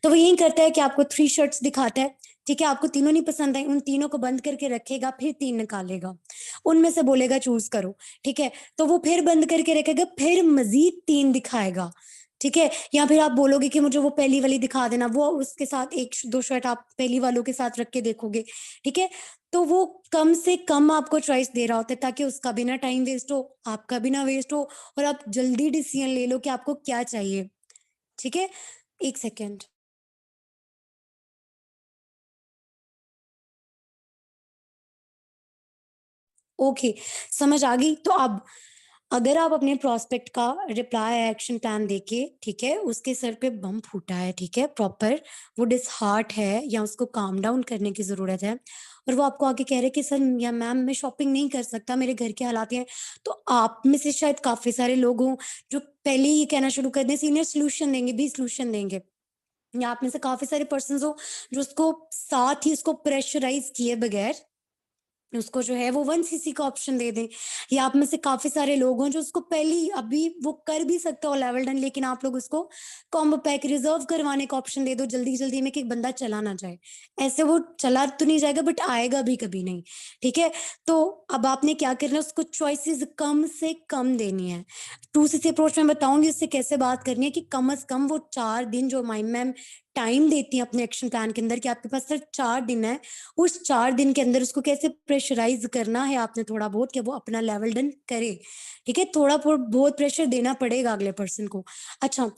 तो वो यही करता है कि आपको 3 शर्ट्स दिखाता है, ठीक है, आपको तीनों नहीं पसंद आई, उन तीनों को बंद करके रखेगा, फिर 3 निकालेगा, उनमें से बोलेगा चूज करो, ठीक है। तो वो फिर बंद करके रखेगा, फिर मजीद 3 दिखाएगा, ठीक है। या फिर आप बोलोगे कि मुझे वो पहली वाली दिखा देना, वो उसके साथ 1-2 शर्ट आप पहली वालों के साथ रख के देखोगे, ठीक है। तो वो कम से कम आपको चॉइस दे रहा होता है, ताकि उसका भी ना टाइम वेस्ट हो, आपका भी ना वेस्ट हो, और आप जल्दी डिसीजन ले लो कि आपको क्या चाहिए, ठीक है। 1 सेकेंड। ओके, समझ आ गई। तो अब अगर आप अपने प्रोस्पेक्ट का रिप्लाई एक्शन प्लान देके, ठीक है, उसके सर पे बम फूटा है, ठीक है, प्रॉपर वो डिसहार्ट है या उसको काम डाउन करने की जरूरत है, और वो आपको आके कह रहे कि सर या मैम मैं शॉपिंग नहीं कर सकता, मेरे घर के हालात हैं, तो आप में से शायद काफी सारे लोग हों जो पहले ही ये कहना शुरू कर दें सीनियर सोल्यूशन देंगे, भी सोल्यूशन देंगे, या आप में से काफी सारे पर्सन हो जो उसको साथ ही उसको प्रेशराइज किए बगैर उसको जो है वो 1 cc का ऑप्शन दे दें, या आप में से काफी सारे लोग हैं जो उसको पहली अभी वो कर भी सकते हो लेवल डन, लेकिन आप लोग उसको कॉम्बो पैक रिजर्व करवाने का ऑप्शन दे दो जल्दी जल्दी में कि बंदा चला ना जाए। ऐसे वो चला तो नहीं जाएगा, बट आएगा भी कभी नहीं, ठीक है। तो अब आपने क्या करना है, उसको चॉइसेस कम से कम देनी है। 2 cc अप्रोच में बताऊंगी उससे कैसे बात करनी है कि कम से कम वो 4 दिन जो माई मैम टाइम देती है अपने एक्शन प्लान के अंदर कि आपके पास सिर्फ 4 दिन है, उस 4 दिन के अंदर उसको कैसे प्रेशराइज करना है आपने थोड़ा बहुत, कि वो अपना लेवल डन करे, ठीक है। थोड़ा बहुत प्रेशर देना पड़ेगा अगले पर्सन को। अच्छा,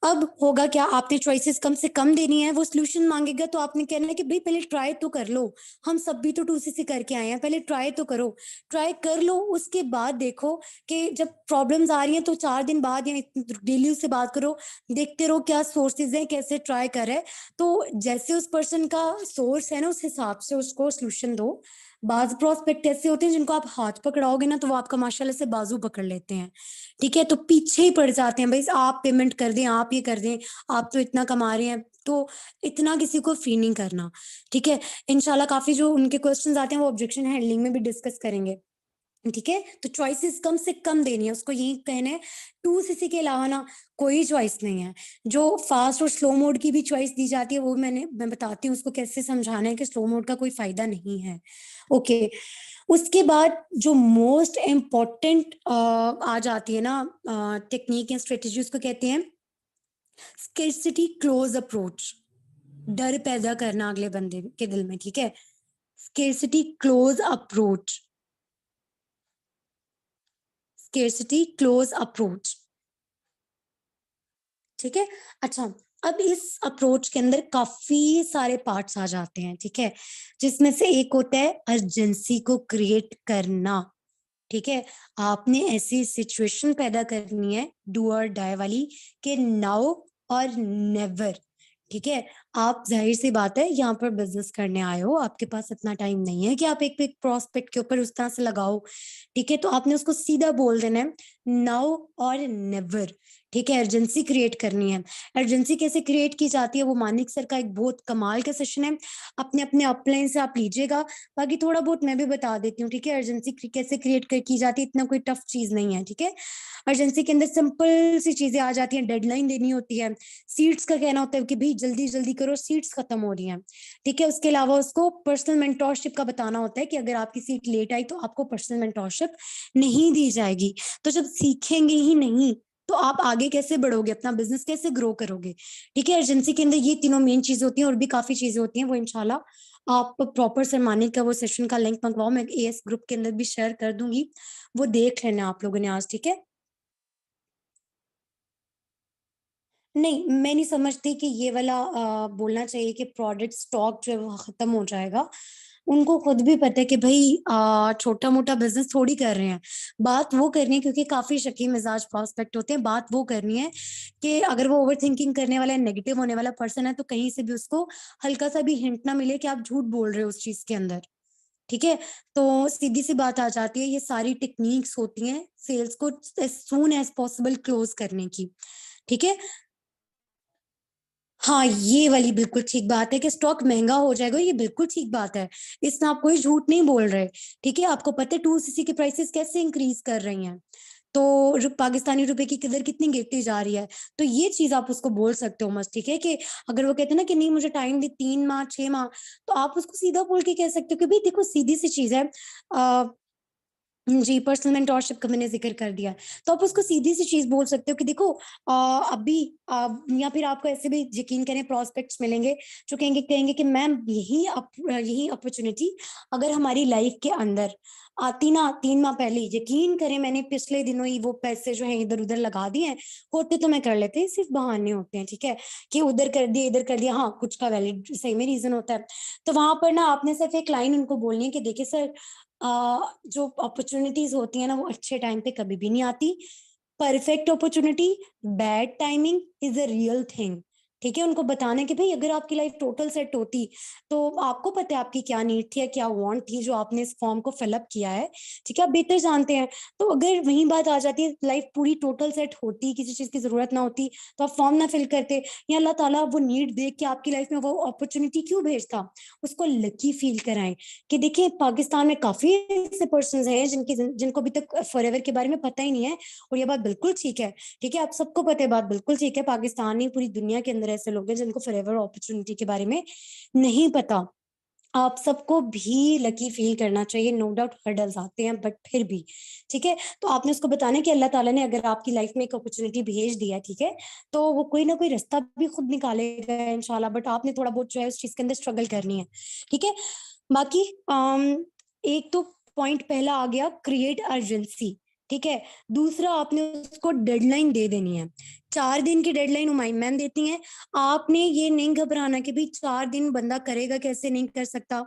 अब होगा क्या, आपने चॉइसेस कम से कम देनी है, वो सोल्यूशन मांगेगा तो आपने कहना है कि भाई पहले ट्राई तो कर लो, हम सब भी तो 2 cc करके आए हैं, पहले ट्राई तो करो, ट्राई कर लो, उसके बाद देखो कि जब प्रॉब्लम्स आ रही हैं तो 4 दिन बाद या डेली उससे बात करो, देखते रहो क्या सोर्सेज है, कैसे ट्राई करे, तो जैसे उस पर्सन का सोर्स है ना उस हिसाब से उसको सोल्यूशन दो। बाज प्रोस्पेक्ट ऐसे होते हैं जिनको आप हाथ पकड़ाओगे ना तो वो आपका माशाल्लाह से बाजू पकड़ लेते हैं, ठीक है, तो पीछे ही पड़ जाते हैं, भाई आप पेमेंट कर दें, आप ये कर दें, आप तो इतना कमा रहे हैं, तो इतना किसी को फी नहीं करना, ठीक है। इंशाल्लाह काफी जो उनके क्वेश्चंस आते हैं वो ऑब्जेक्शन हैंडलिंग में भी डिस्कस करेंगे। ठीक है, तो चॉइसेस कम से कम देनी है उसको, यही कहना है। 2cc के अलावा ना कोई चॉइस नहीं है। जो फास्ट और स्लो मोड की भी चॉइस दी जाती है वो मैं बताती हूँ उसको कैसे समझाना है कि स्लो मोड का कोई फायदा नहीं है। ओके, उसके बाद जो मोस्ट इम्पोर्टेंट आ जाती है ना टेक्निक या स्ट्रेटेजी, उसको कहते हैं स्केर्सिटी क्लोज अप्रोच। डर पैदा करना अगले बंदे के दिल में, ठीक है। Scarcity close approach, scarcity close approach, ठीक है। अच्छा, अब इस अप्रोच के अंदर काफी सारे पार्ट्स आ जाते हैं, ठीक है, जिसमें से एक होता है अर्जेंसी को क्रिएट करना। ठीक है, आपने ऐसी सिचुएशन पैदा करनी है डू और डाई वाली कि नाउ और नेवर। ठीक है, आप जाहिर सी बात है यहाँ पर बिजनेस करने आए हो, आपके पास इतना टाइम नहीं है कि आप एक एक प्रोस्पेक्ट के ऊपर उस तरह से लगाओ। ठीक है, तो आपने उसको सीधा बोल देना है नाउ और नेवर। ठीक है, अर्जेंसी क्रिएट करनी है। अर्जेंसी कैसे क्रिएट की जाती है वो मानिक सर का एक बहुत कमाल का सेशन है, अपने अपने अपलाइन से आप लीजिएगा। बाकी थोड़ा बहुत मैं भी बता देती हूँ। ठीक है, अर्जेंसी कैसे क्रिएट की जाती है, इतना कोई टफ चीज नहीं है। ठीक है, अर्जेंसी के अंदर सिंपल सी चीजें आ जाती हैं, डेडलाइन देनी होती है, सीट्स का कहना होता है कि भाई जल्दी जल्दी करो सीट्स खत्म हो रही हैं। ठीक है, उसके अलावा उसको पर्सनल मेंटोरशिप का बताना होता है कि अगर आपकी सीट लेट आई तो आपको पर्सनल मेंटोरशिप नहीं दी जाएगी। तो जब सीखेंगे ही नहीं तो आप आगे कैसे बढ़ोगे, अपना बिजनेस कैसे ग्रो करोगे। ठीक है, एजेंसी के अंदर ये तीनों मेन चीजें होती हैं, और भी काफी चीजें होती हैं, वो इंशाल्लाह आप प्रॉपर सरमानी का वो सेशन का लिंक मंगवाओ, मैं एएस ग्रुप के अंदर भी शेयर कर दूंगी, वो देख लेना आप लोगों ने आज। ठीक है, नहीं मैं नहीं समझती कि ये वाला बोलना चाहिए कि प्रोडक्ट स्टॉक जो है वो खत्म हो जाएगा। उनको खुद भी पता है कि भाई छोटा मोटा बिजनेस थोड़ी कर रहे हैं। बात वो करनी है, क्योंकि काफी शकी मिजाज प्रोस्पेक्ट होते हैं, बात वो करनी है कि अगर वो ओवर थिंकिंग करने वाला नेगेटिव होने वाला पर्सन है तो कहीं से भी उसको हल्का सा भी हिंट ना मिले कि आप झूठ बोल रहे हो उस चीज के अंदर। ठीक है, तो सीधी सी बात आ जाती है, ये सारी टेक्निक्स होती हैं सेल्स को as soon as possible close करने की। ठीक है, हाँ ये वाली बिल्कुल ठीक बात है कि स्टॉक महंगा हो जाएगा, ये बिल्कुल ठीक बात है, इसमें आप कोई झूठ नहीं बोल रहे। ठीक है, आपको पता है 2cc की प्राइसेस कैसे इंक्रीज कर रही हैं, तो पाकिस्तानी रुपए की कदर कितनी गिरती जा रही है। तो ये चीज आप उसको बोल सकते हो मस्त। ठीक है, कि अगर वो कहते हैं ना कि नहीं मुझे टाइम दे 3 माह 6 माह, तो आप उसको सीधा बोल के कह सकते हो कि भाई देखो सीधी सी चीज है, जी पर्सनल मेंटोरशिप का मैंने जिक्र कर दिया, तो आप उसको सीधी सी चीज बोल सकते हो कि देखो अभी या फिर आपको ऐसे भी यकीन करें प्रोस्पेक्ट्स मिलेंगे जो कहेंगे कहेंगे कि मैम यही अपॉर्चुनिटी अगर हमारी लाइफ के अंदर आती ना 3 माह पहले, यकीन करें मैंने पिछले दिनों ही वो पैसे जो है इधर उधर लगा दिए हैं, होते तो मैं कर लेते हैं, सिर्फ बहाने होते हैं। ठीक है, कि उधर कर दिया इधर कर दिया, हाँ कुछ का वैलिड सही में रीजन होता है। तो वहां पर ना आपने सिर्फ एक लाइन उनको बोलनी है कि देखिए सर, जो अपॉर्चुनिटीज होती है ना वो अच्छे टाइम पे कभी भी नहीं आती। Perfect opportunity, bad timing is a real thing. ठीक है, उनको बताना कि भाई अगर आपकी लाइफ टोटल सेट होती तो आपको पता है आपकी क्या नीड थी या क्या वांट थी जो आपने इस फॉर्म को फिलअप किया है। ठीक है, आप बेहतर जानते हैं। तो अगर वही बात आ जाती है लाइफ पूरी टोटल सेट होती, किसी चीज की जरूरत ना होती, तो आप फॉर्म ना फिल करते, या अल्लाह ताला वो नीड देख के आपकी लाइफ में वो अपॉर्चुनिटी क्यों भेजता। उसको लकी फील कराएं कि देखिए पाकिस्तान में काफी ऐसे पर्सन हैं जिनको अभी तक फॉरएवर के बारे में पता ही नहीं है, और ये बात बिल्कुल ठीक है। ठीक है, आप सबको पता है, बात बिल्कुल ठीक है, पाकिस्तान नहीं पूरी दुनिया के अंदर ऐसे लोग हैं जिनको फॉरएवर अपॉर्चुनिटी के बारे में नहीं पता। आप सबको भी लकी फील करना चाहिए, नो डाउट हर्डल्स आते हैं बट फिर भी। ठीक है, तो आपने उसको बताना है कि अल्लाह ताला ने अगर आपकी लाइफ में एक अपॉर्चुनिटी भेज दिया है, ठीक है, तो वो कोई ना कोई रास्ता भी खुद निकालेगा इंशाल्लाह, बट आपने थोड़ा बहुत जो है उस चीज के अंदर स्ट्रगल करनी है। ठीक है, बाकी एक तो पॉइंट पहला आ गया क्रिएट अर्जेंसी। ठीक है, दूसरा आपने उसको डेडलाइन दे देनी है, 4 दिन की डेडलाइन हुमायूं मैम देती हैं। आपने ये नहीं घबराना कि भाई 4 दिन बंदा करेगा कैसे, नहीं कर सकता।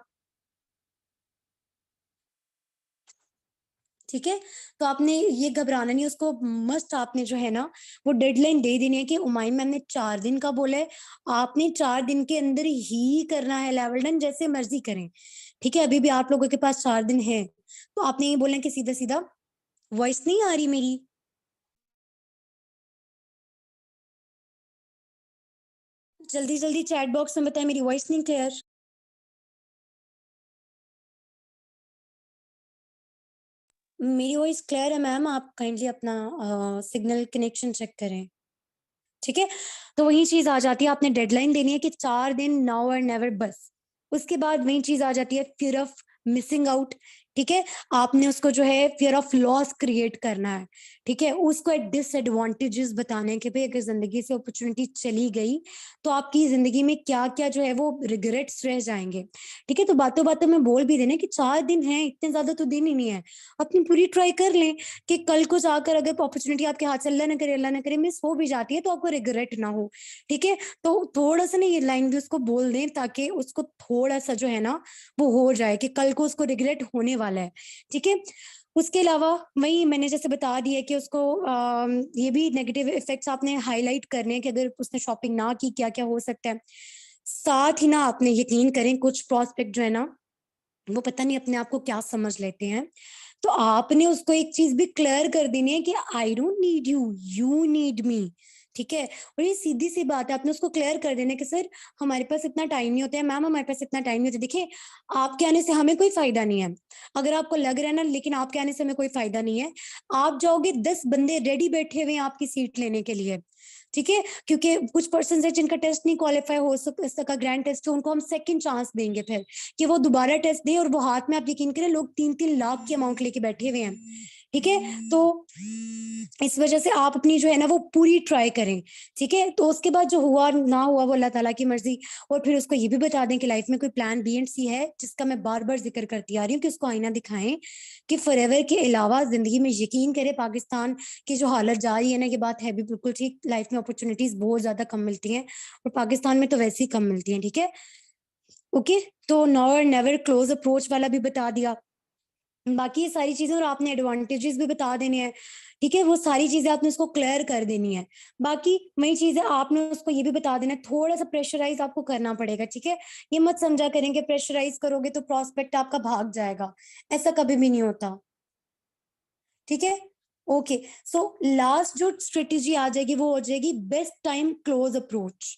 ठीक है, तो आपने ये घबराना नहीं, उसको मस्ट आपने जो है ना वो डेडलाइन दे देनी है कि हुमायूं मैम ने 4 दिन का बोला है, आपने 4 दिन के अंदर ही करना है, लेवल डन जैसे मर्जी करें। ठीक है, अभी भी आप लोगों के पास 4 दिन है, तो आपने ये बोलना कि सीधा सीधा, वॉइस नहीं आ रही मेरी, जल्दी जल्दी चैट बॉक्स में बताएं, मेरी वॉइस नहीं क्लियर। मेरी वॉइस क्लियर है मैम? आप काइंडली अपना सिग्नल कनेक्शन चेक करें, ठीक है? तो वही चीज आ जाती है, आपने डेडलाइन देनी है कि 4 दिन, नाउ और नेवर, बस। उसके बाद वही चीज आ जाती है, फियर ऑफ मिसिंग आउट, ठीक है? आपने उसको जो है फियर ऑफ लॉस क्रिएट करना है, ठीक है? उसको एक डिसएडवांटेजेस बताने के, भाई अगर जिंदगी से अपॉर्चुनिटी चली गई तो आपकी जिंदगी में क्या क्या जो है वो रिग्रेट्स रह जाएंगे, ठीक है? तो बातों बातों में बोल भी देना कि 4 दिन है, इतने ज्यादा तो दिन ही नहीं है, अपनी पूरी ट्राई कर लें कि कल को जाकर अगर अपॉर्चुनिटी आपके हाथ से, अल्लाह ना करे मिस हो भी जाती है, तो आपको रिग्रेट ना हो, ठीक है? तो थोड़ा सा ना ये लाइन भी उसको बोल दें, ताकि उसको थोड़ा सा जो है ना वो हो जाए कि कल को उसको रिग्रेट होने वाला है, ठीक है? उसके अलावा वही मैंने जैसे बता दिया कि उसको ये भी नेगेटिव इफेक्ट्स आपने हाईलाइट करने हैं कि अगर उसने शॉपिंग ना की क्या क्या हो सकता है। साथ ही ना आपने यकीन करें, कुछ प्रोस्पेक्ट जो है ना वो पता नहीं अपने आप को क्या समझ लेते हैं, तो आपने उसको एक चीज भी क्लियर कर देनी है कि I don't need you, you need me, ठीक है? और ये सीधी सी बात है, आपने उसको क्लियर कर देना है कि सर हमारे पास इतना टाइम नहीं होता है, मैम हमारे पास इतना टाइम नहीं होता, देखिए आपके आने से हमें कोई फायदा नहीं है, अगर आपको लग रहा है ना, लेकिन आपके आने से हमें कोई फायदा नहीं है। आप जाओगे, 10 बंदे रेडी बैठे हुए हैं आपकी सीट लेने के लिए, ठीक है? क्योंकि कुछ पर्सन है जिनका टेस्ट नहीं क्वालिफाई हो सका, ग्रैंड टेस्ट, उनको हम सेकंड चांस देंगे फिर कि वो दोबारा टेस्ट दें, और वो हाथ में आप यकीन करें लोग 3-3 लाख की अमाउंट लेके बैठे हुए हैं, ठीक है? तो इस वजह से आप अपनी जो है ना वो पूरी ट्राई करें, ठीक है? तो उसके बाद जो हुआ ना हुआ वो अल्लाह ताला की मर्जी। और फिर उसको ये भी बता दें कि लाइफ में कोई प्लान बी एंड सी है, जिसका मैं बार बार जिक्र करती आ रही हूँ, कि उसको आईना दिखाएं कि फॉरएवर के अलावा जिंदगी में, यकीन करें पाकिस्तान की जो हालत जा रही है ना, ये बात है भी बिल्कुल ठीक, लाइफ में अपॉर्चुनिटीज बहुत ज्यादा कम मिलती हैं, और पाकिस्तान में तो वैसे ही कम मिलती हैं, ठीक है? ओके, तो नाउ और नेवर क्लोज अप्रोच वाला भी बता दिया, बाकी ये सारी चीजें, और आपने एडवांटेजेस भी बता देने हैं, ठीक है? वो सारी चीजें आपने उसको क्लियर कर देनी है। बाकी वही चीजें आपने उसको ये भी बता देना है, थोड़ा सा प्रेशराइज आपको करना पड़ेगा, ठीक है? ये मत समझा करेंगे प्रेशराइज करोगे तो प्रोस्पेक्ट आपका भाग जाएगा, ऐसा कभी भी नहीं होता, ठीक है? ओके, सो लास्ट जो स्ट्रेटेजी आ जाएगी वो हो जाएगी बेस्ट टाइम क्लोज अप्रोच।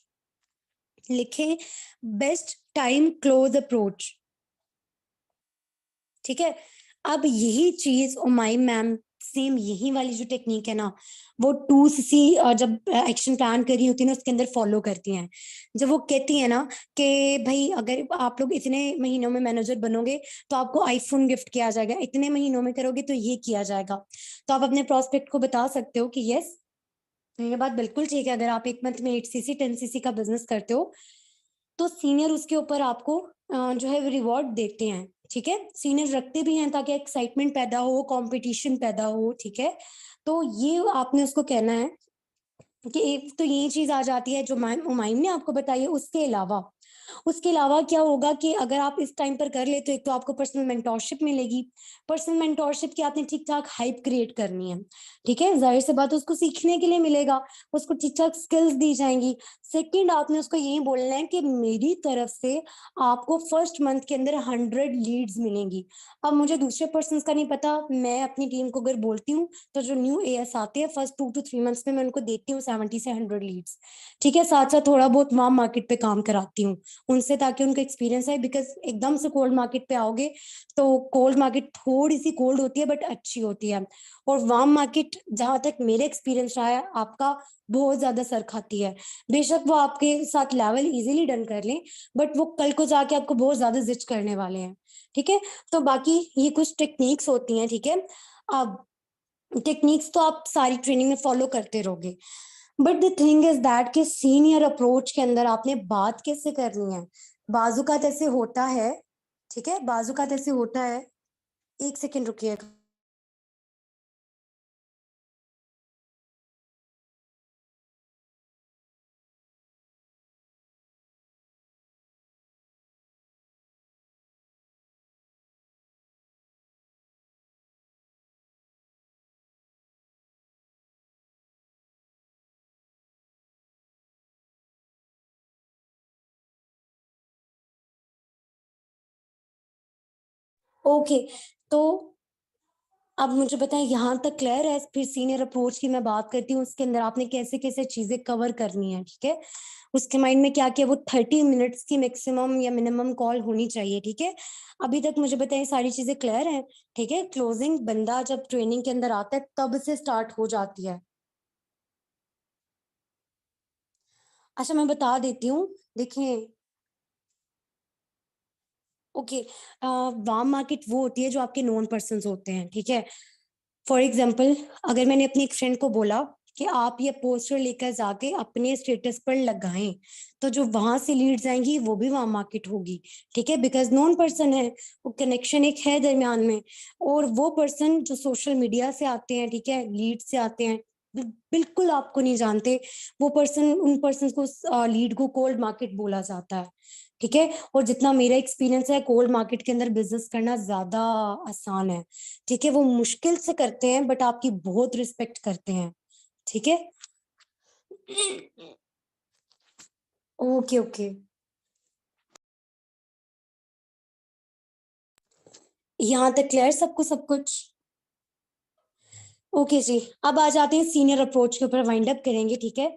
लिखें, बेस्ट टाइम क्लोज अप्रोच, ठीक है? अब यही चीज उमाई मैम, सेम यही वाली जो टेक्निक है ना, वो 2CC जब एक्शन प्लान करी होती है ना उसके अंदर फॉलो करती हैं। जब वो कहती है ना कि भाई अगर आप लोग इतने महीनों में मैनेजर बनोगे तो आपको आईफोन गिफ्ट किया जाएगा, इतने महीनों में करोगे तो ये किया जाएगा, तो आप अपने प्रोस्पेक्ट को बता सकते हो कि यस, ये बात बिल्कुल ठीक है, अगर आप एक मंथ में 8CC 10CC का बिजनेस करते हो तो सीनियर उसके ऊपर आपको जो है रिवॉर्ड देते हैं, ठीक है? सीनियर रखते भी हैं ताकि एक्साइटमेंट पैदा हो, कंपटीशन पैदा हो, ठीक है? तो ये आपने उसको कहना है कि एक तो यही चीज आ जाती है जो उमाइम ने आपको बताई है। उसके अलावा क्या होगा कि अगर आप इस टाइम पर कर ले तो एक तो आपको पर्सनल मेंटोरशिप मिलेगी। पर्सनल मेंटोरशिप की आपने ठीक ठाक हाइप क्रिएट करनी है, ठीक है? जाहिर सी बात उसको सीखने के लिए मिलेगा, उसको ठीक ठाक स्किल्स दी जाएंगी। सेकंड, आपने उसको यही बोलना है कि मेरी तरफ से आपको फर्स्ट मंथ के अंदर 100 लीड्स मिलेंगी। अब मुझे दूसरे पर्सन का नहीं पता, मैं अपनी टीम को अगर बोलती हूँ तो जो न्यू एएस आते हैं फर्स्ट 2 to 3 मंथ्स में मैं उनको देती हूँ 70 से 100 लीड्स, ठीक है? साथ साथ थोड़ा बहुत वार्म मार्केट पे काम कराती हूँ उनसे, ताकि उनको एक्सपीरियंस है, बिकॉज एकदम से कोल्ड मार्केट पे आओगे तो कोल्ड मार्केट थोड़ी सी कोल्ड होती है बट अच्छी होती है, और वार्म मार्केट जहां तक मेरे एक्सपीरियंस रहा है आपका बहुत ज्यादा सर खाती है। बेशक वो आपके साथ लेवल इजीली डन कर लें, बट वो कल को जाके आपको बहुत ज्यादा जिच करने वाले हैं, ठीक है? तो बाकी ये कुछ टेक्निक्स होती हैं, ठीक है? अब टेक्निक्स तो आप सारी ट्रेनिंग में फॉलो करते रहोगे, but the thing is that कि सीनियर अप्रोच के अंदर आपने बात कैसे करनी है। बाजू का ऐसे होता है, ठीक है? बाजू का ऐसे होता है, एक सेकेंड रुकिएगा। ओके, तो अब मुझे बताएं, यहाँ तक क्लियर है? फिर सीनियर अप्रोच की मैं बात करती हूँ, उसके अंदर आपने कैसे कैसे चीजें कवर करनी है, ठीक है? उसके माइंड में क्या क्या, वो 30 मिनट्स की मैक्सिमम या मिनिमम कॉल होनी चाहिए, ठीक है? अभी तक मुझे बताएं सारी चीजें क्लियर है? ठीक है, क्लोजिंग बंदा जब ट्रेनिंग के अंदर आता है तब से स्टार्ट हो जाती है। अच्छा मैं बता देती हूँ, देखिए, ओके, वार्म मार्केट वो होती है जो आपके नॉन पर्सन होते हैं, ठीक है? फॉर एग्जाम्पल, अगर मैंने अपनी एक फ्रेंड को बोला कि आप ये पोस्टर लेकर जाके अपने स्टेटस पर लगाएं, तो जो वहां से लीड्स आएंगी वो भी वार्म मार्केट होगी, ठीक है? बिकॉज नॉन पर्सन है, वो कनेक्शन एक है दरमियान में। और वो पर्सन जो सोशल मीडिया से आते हैं, ठीक है, लीड से आते हैं, बिल्कुल आपको नहीं जानते, वो पर्सन, उन पर्सन को, लीड को कोल्ड मार्केट बोला जाता है, ठीक है? और जितना मेरा एक्सपीरियंस है, कोल्ड मार्केट के अंदर बिजनेस करना ज्यादा आसान है, ठीक है? वो मुश्किल से करते हैं बट आपकी बहुत रिस्पेक्ट करते हैं, ठीक है? ओके ओके, यहाँ तक क्लियर सबको सब कुछ? ओके जी, अब आ जाते हैं सीनियर अप्रोच के ऊपर, वाइंड अप करेंगे, ठीक है?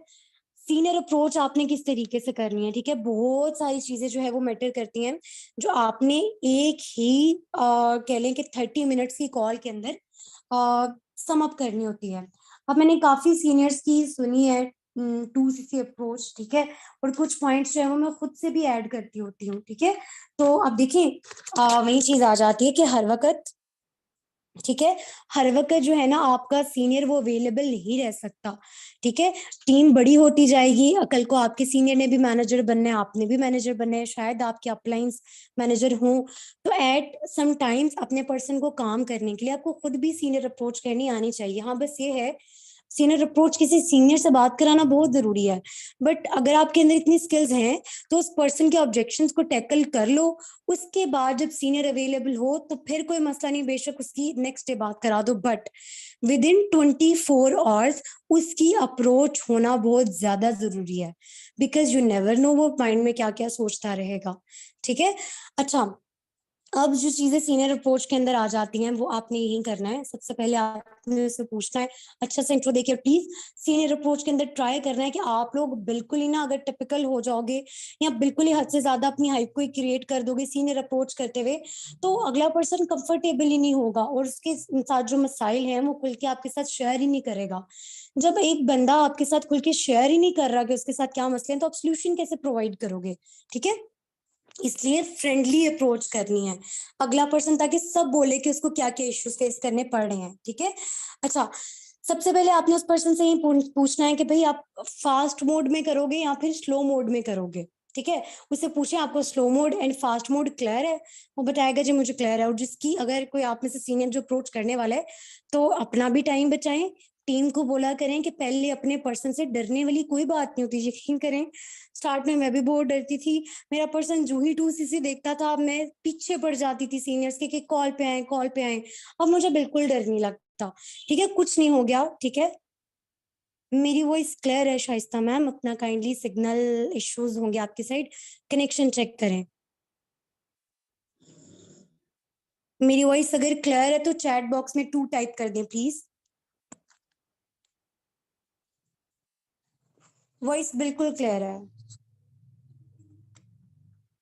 सीनियर अप्रोच आपने किस तरीके से करनी है, ठीक है? बहुत सारी चीजें जो है वो मैटर करती हैं, जो आपने एक ही कह लें कि 30 मिनट्स की कॉल के अंदर सम अप करनी होती है। अब मैंने काफी सीनियर्स की सुनी है 2CC अप्रोच, ठीक है? और कुछ पॉइंट्स जो है वो मैं खुद से भी ऐड करती होती हूँ, ठीक है? तो अब देखिए, वही चीज आ जाती है कि हर वक्त, ठीक है, हर वक्त जो है ना आपका सीनियर वो अवेलेबल नहीं रह सकता, ठीक है? टीम बड़ी होती जाएगी, कल को आपके सीनियर ने भी मैनेजर बनना है, आपने भी मैनेजर बनना है, शायद आपके अपलाइंस मैनेजर हों, तो एट सम टाइम्स अपने पर्सन को काम करने के लिए आपको खुद भी सीनियर अप्रोच करनी आनी चाहिए। हाँ बस ये है, सीनियर अप्रोच किसी सीनियर से बात कराना बहुत जरूरी है, बट अगर आपके अंदर इतनी स्किल्स हैं तो उस पर्सन के ऑब्जेक्शंस को टैकल कर लो। उसके बाद जब सीनियर अवेलेबल हो तो फिर कोई मसला नहीं, बेशक उसकी नेक्स्ट डे बात करा दो, बट विद इन 24 आवर्स उसकी अप्रोच होना बहुत ज्यादा जरूरी है, बिकॉज यू नेवर नो वो माइंड में क्या क्या सोचता रहेगा, ठीक है? अच्छा, अब जो चीजें सीनियर अप्रोच के अंदर आ जाती हैं वो आपने यही करना है, सबसे पहले आपने उससे पूछना है, अच्छा से इंट्रो देखिए प्लीज। सीनियर अप्रोच के अंदर ट्राई करना है कि आप लोग बिल्कुल ही ना, अगर टिपिकल हो जाओगे या बिल्कुल ही हद से ज्यादा अपनी हाइप को ही क्रिएट कर दोगे सीनियर अप्रोच करते हुए, तो अगला पर्सन कंफर्टेबल ही नहीं होगा और उसके साथ जो मसाइल हैं वो खुल के आपके साथ शेयर ही नहीं करेगा। जब एक बंदा आपके साथ खुल के शेयर ही नहीं कर रहा कि उसके साथ क्या मसले हैं, तो आप सोल्यूशन कैसे प्रोवाइड करोगे, ठीक है? इसलिए फ्रेंडली अप्रोच करनी है अगला पर्सन, ताकि सब बोले कि उसको क्या क्या इश्यूज फेस करने पड़ रहे हैं, ठीक है? अच्छा, सबसे पहले आपने उस पर्सन से ही पूछना है कि भाई आप फास्ट मोड में करोगे या फिर स्लो मोड में करोगे, ठीक है? उससे पूछे आपको slow mode and fast mode clear है? वो बताएगा जी मुझे क्लियर है। और जिसकी, अगर कोई आप में से सीनियर जो अप्रोच करने वाला है, तो अपना भी टाइम बचाएं, टीम को बोला करें कि पहले अपने पर्सन से डरने वाली कोई बात नहीं होती, यकीन करें। स्टार्ट में मैं भी बहुत डरती थी, मेरा पर्सन जूही 2CC देखता था मैं पीछे पड़ जाती थी सीनियर्स के कि कॉल पे आए कॉल पे आए। अब मुझे बिल्कुल डर नहीं लगता, ठीक है? कुछ नहीं हो गया, ठीक है? मेरी वॉइस क्लियर है शाइस्ता मैम? अपना काइंडली सिग्नल इश्यूज होंगे आपकी साइड, कनेक्शन चेक करें। मेरी वॉइस अगर क्लियर है तो चैट बॉक्स में 2 टाइप कर दें प्लीज। वॉइस बिल्कुल क्लियर है।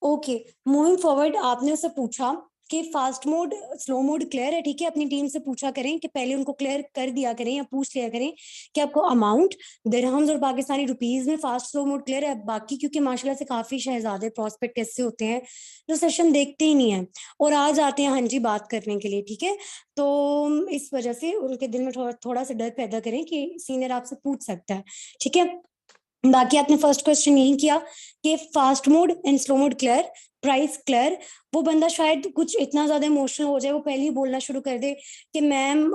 ओके, मूविंग फॉरवर्ड, आपने उससे पूछा कि fast mode slow mode clear है, ठीक है? अपनी टीम से पूछा करें कि पहले उनको क्लियर कर दिया करें या पूछ लिया करें कि आपको अमाउंट दिरहम्स और पाकिस्तानी रुपीज में फास्ट स्लो मोड क्लियर है। बाकी क्योंकि माशाल्लाह से काफी शहजादे प्रोस्पेक्ट ऐसे होते हैं जो सेशन देखते ही नहीं है और आ जाते हैं हाँ जी बात करने के लिए, ठीक है? तो इस वजह से उनके दिल में थोड़ा थोड़ा सा डर पैदा करें कि सीनियर आपसे पूछ सकता है, ठीक है? बाकी आपने फर्स्ट क्वेश्चन यही किया कि fast mode and slow mode clear, price clear. वो बंदा शायद कुछ इतना ज्यादा इमोशनल हो जाए, वो पहले ही बोलना शुरू कर दे कि मैम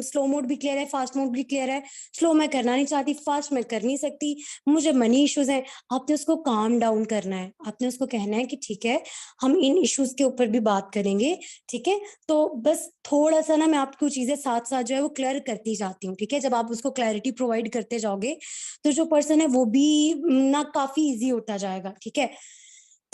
स्लो मोड भी क्लियर है, फास्ट मोड भी क्लियर है, स्लो मैं करना नहीं चाहती, फास्ट मैं कर नहीं सकती, मुझे मनी इश्यूज हैं। आपने उसको काम डाउन करना है, आपने उसको कहना है कि ठीक है हम इन इश्यूज के ऊपर भी बात करेंगे, ठीक है? तो बस थोड़ा सा ना मैं आपको चीजें साथ साथ जो है वो क्लियर करती जाती हूँ, ठीक है? जब आप उसको क्लैरिटी प्रोवाइड करते जाओगे तो जो पर्सन है वो भी ना काफी इजी होता जाएगा, ठीक है?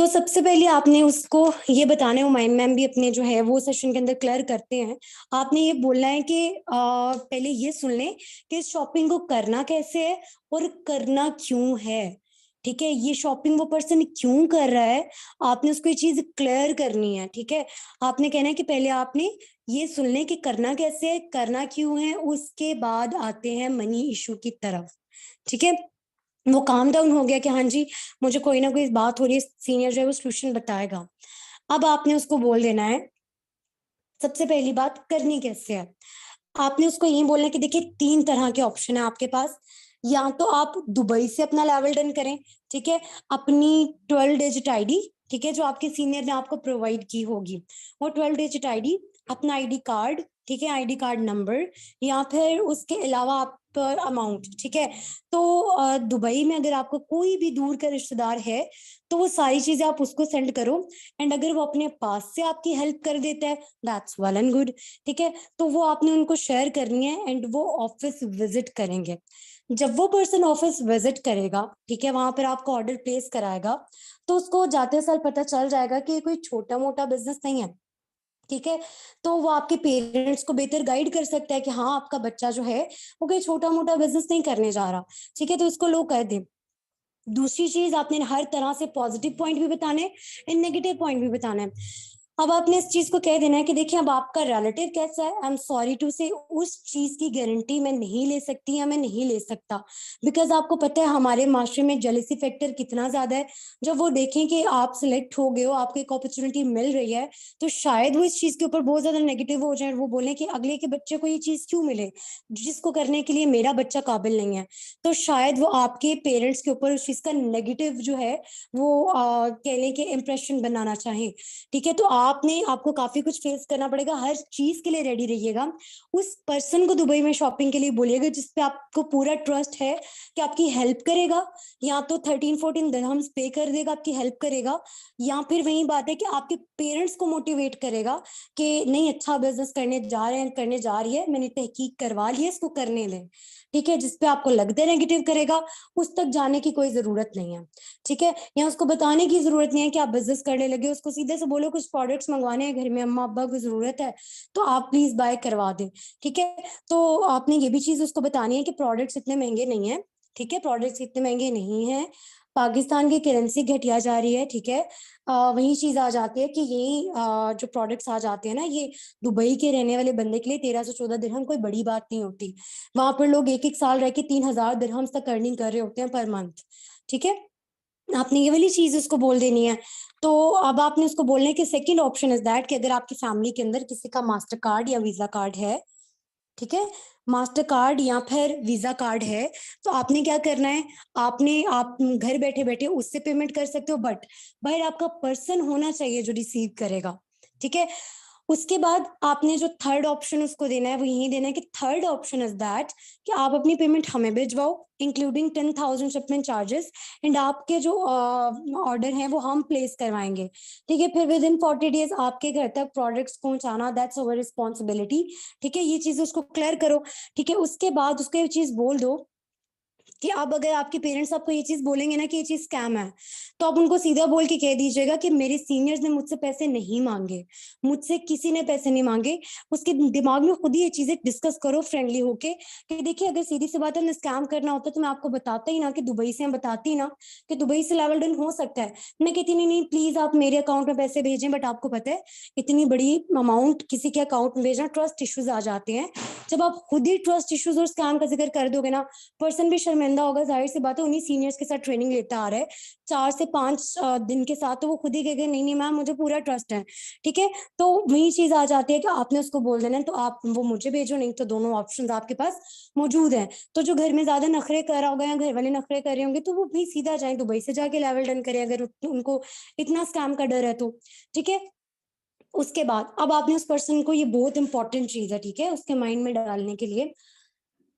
तो सबसे पहले आपने उसको ये बताना है, वो मैम भी अपने जो है वो सेशन के अंदर क्लियर करते हैं। आपने ये बोलना है कि पहले ये सुन लें कि इस शॉपिंग को करना कैसे है और करना क्यों है। ठीक है, ये शॉपिंग वो पर्सन क्यों कर रहा है, आपने उसको ये चीज क्लियर करनी है। ठीक है, आपने कहना है कि पहले आपने ये सुन लें कि करना कैसे है, करना क्यों है, उसके बाद आते हैं मनी इशू की तरफ। ठीक है, वो काम डाउन हो गया कि हाँ जी मुझे कोई ना कोई बात हो रही है, सीनियर जो है वो सोल्यूशन बताएगा। अब आपने उसको बोल देना है सबसे पहली बात करनी कैसे है। आपने उसको यही बोलना है कि देखिए 3 तरह के ऑप्शन है आपके पास। या तो आप दुबई से अपना लेवल डन करें, ठीक है, अपनी 12 डिजिट आईडी, ठीक है, जो आपके सीनियर ने आपको प्रोवाइड की होगी, वो 12 डिजिट आईडी, अपना आईडी कार्ड, ठीक है, आईडी कार्ड नंबर, या फिर उसके अलावा आप पर अमाउंट। ठीक है, तो दुबई में अगर आपको कोई भी दूर का रिश्तेदार है तो वो सारी चीजें आप उसको सेंड करो। एंड अगर वो अपने पास से आपकी हेल्प कर देता है दैट्स वेल एंड गुड। ठीक है, तो वो आपने उनको शेयर करनी है एंड वो ऑफिस विजिट करेंगे। जब वो पर्सन ऑफिस विजिट करेगा, ठीक है, वहां पर आपको ऑर्डर प्लेस कराएगा, तो उसको जाते साल पता चल जाएगा कि ये कोई छोटा मोटा बिजनेस नहीं है। ठीक है, तो वो आपके पेरेंट्स को बेहतर गाइड कर सकता है कि हाँ आपका बच्चा जो है वो कोई छोटा मोटा बिजनेस नहीं करने जा रहा। ठीक है, तो इसको लो कर दे। दूसरी चीज, आपने हर तरह से पॉजिटिव पॉइंट भी बताने हैं एंड नेगेटिव पॉइंट भी बताना है। अब आपने इस चीज को कह देना है कि देखिए अब आपका रिलेटिव कैसा है, आई एम सॉरी टू से उस चीज की गारंटी मैं नहीं ले सकती या मैं नहीं ले सकता। बिकॉज आपको पता है हमारे माशरे में जेलेसी फैक्टर कितना ज्यादा है। जब वो देखें कि आप सिलेक्ट हो गए हो, आपको एक अपॉर्चुनिटी मिल रही है, तो शायद वो इस चीज के ऊपर बहुत ज्यादा नेगेटिव हो जाए, वो बोले कि अगले के बच्चे को ये चीज क्यों मिले जिसको करने के लिए मेरा बच्चा काबिल नहीं है। तो शायद वो आपके पेरेंट्स के ऊपर उस चीज का नेगेटिव जो है वो कह लें कि इम्प्रेशन बनाना चाहें। ठीक है, तो आपने आपको काफी कुछ फेस करना पड़ेगा, हर चीज के लिए रेडी रहिएगा। उस पर्सन को दुबई में शॉपिंग के लिए बोलिएगा जिसपे आपको पूरा ट्रस्ट है कि आपकी हेल्प करेगा, या तो 13-14 दिरहम्स पे कर देगा, आपकी हेल्प करेगा, या फिर वही बात है कि आपके पेरेंट्स को मोटिवेट करेगा कि नहीं अच्छा बिजनेस करने जा रहे हैं, करने जा रही है, मैंने तहकीक करवा ली है, इसको करने दें। ठीक है, जिसपे आपको लगता है नेगेटिव करेगा उस तक जाने की कोई जरूरत नहीं है। ठीक है, या उसको बताने की जरूरत नहीं है कि आप बिजनेस करने लगे, उसको सीधे से बोलो कुछ प्रोडक्ट्स मंगवाने हैं घर में, अम्मा अब्बा को जरूरत है तो आप प्लीज बाय करवा दें। ठीक है, तो आपने ये भी चीज उसको बतानी है कि प्रोडक्ट्स इतने महंगे नहीं है। ठीक है, प्रोडक्ट्स इतने महंगे नहीं है, पाकिस्तान की करेंसी घटिया जा रही है। ठीक है, वही चीज आ जाती है कि यही जो प्रोडक्ट्स आ जाते हैं ना, ये दुबई के रहने वाले बंदे के लिए 1314 दिरहम कोई बड़ी बात नहीं होती। वहां पर लोग एक एक साल रह के 3000 दिरहम तक अर्निंग कर रहे होते हैं पर मंथ। ठीक है, आपने ये वाली चीज उसको बोल देनी है। तो अब आपने उसको बोलना है कि सेकंड ऑप्शन इज दैट कि अगर आपकी फैमिली के अंदर किसी का मास्टर कार्ड या वीजा कार्ड है, ठीक है, मास्टर कार्ड या फिर वीजा कार्ड है, तो आपने क्या करना है, आप घर बैठे बैठे उससे पेमेंट कर सकते हो, बट भाई आपका पर्सन होना चाहिए जो रिसीव करेगा। ठीक है, उसके बाद आपने जो थर्ड ऑप्शन उसको देना है वो यही देना है कि थर्ड ऑप्शन इज दैट कि आप अपनी पेमेंट हमें भिजवाओ इंक्लूडिंग 10,000 शिपमेंट चार्जेस, एंड आपके जो ऑर्डर हैं वो हम प्लेस करवाएंगे। ठीक है, फिर विद इन 40 डेज आपके घर तक प्रोडक्ट्स पहुंचाना दैट्स अवर रिस्पॉन्सिबिलिटी। ठीक है, ये चीज उसको क्लियर करो। ठीक है, उसके बाद उसको ये चीज बोल दो कि अब अगर आपके पेरेंट्स आपको ये चीज बोलेंगे ना कि ये चीज स्कैम है, तो आप उनको सीधा बोल के कह दीजिएगा कि मेरे सीनियर्स ने मुझसे पैसे नहीं मांगे, मुझसे किसी ने पैसे नहीं मांगे। उसके दिमाग में खुद ही ये चीजें डिस्कस करो फ्रेंडली होके कि देखिए अगर सीधी सी बात है ना स्कैम करना होता तो मैं आपको बताता ही ना कि दुबई से, हम बताती ना कि दुबई से लेवल डन हो सकता है। मैं कहती नहीं नहीं प्लीज आप मेरे अकाउंट में पैसे भेजें, बट आपको पता है इतनी बड़ी अमाउंट किसी के अकाउंट में भेजना ट्रस्ट इश्यूज आ जाते हैं। जब आप खुद ही ट्रस्ट इश्यूज और स्कैम का जिक्र कर दोगे ना, पर्सन भी शर्मिंदा होगा, जाहिर सी बात है, उन्हीं सीनियर्स के साथ ट्रेनिंग लेता आ रहा है 4 से 5 दिन के साथ, तो वो खुद ही कहेगा नहीं नहीं मैम मुझे पूरा ट्रस्ट है। ठीक है, तो वही चीज आ जाती है कि आपने उसको बोल देना है तो आप वो मुझे भेजो, नहीं तो दोनों ऑप्शन आपके पास मौजूद है। तो जो घर में ज्यादा नखरे कर रहा होगा या घर वाले नखरे कर रहे होंगे तो वो भी सीधा जाए दुबई से जाके लेवल डन करें अगर उनको इतना स्कैम का डर है तो। ठीक है, उसके बाद अब आपने उस पर्सन को, ये बहुत इंपॉर्टेंट चीज है ठीक है उसके माइंड में डालने के लिए,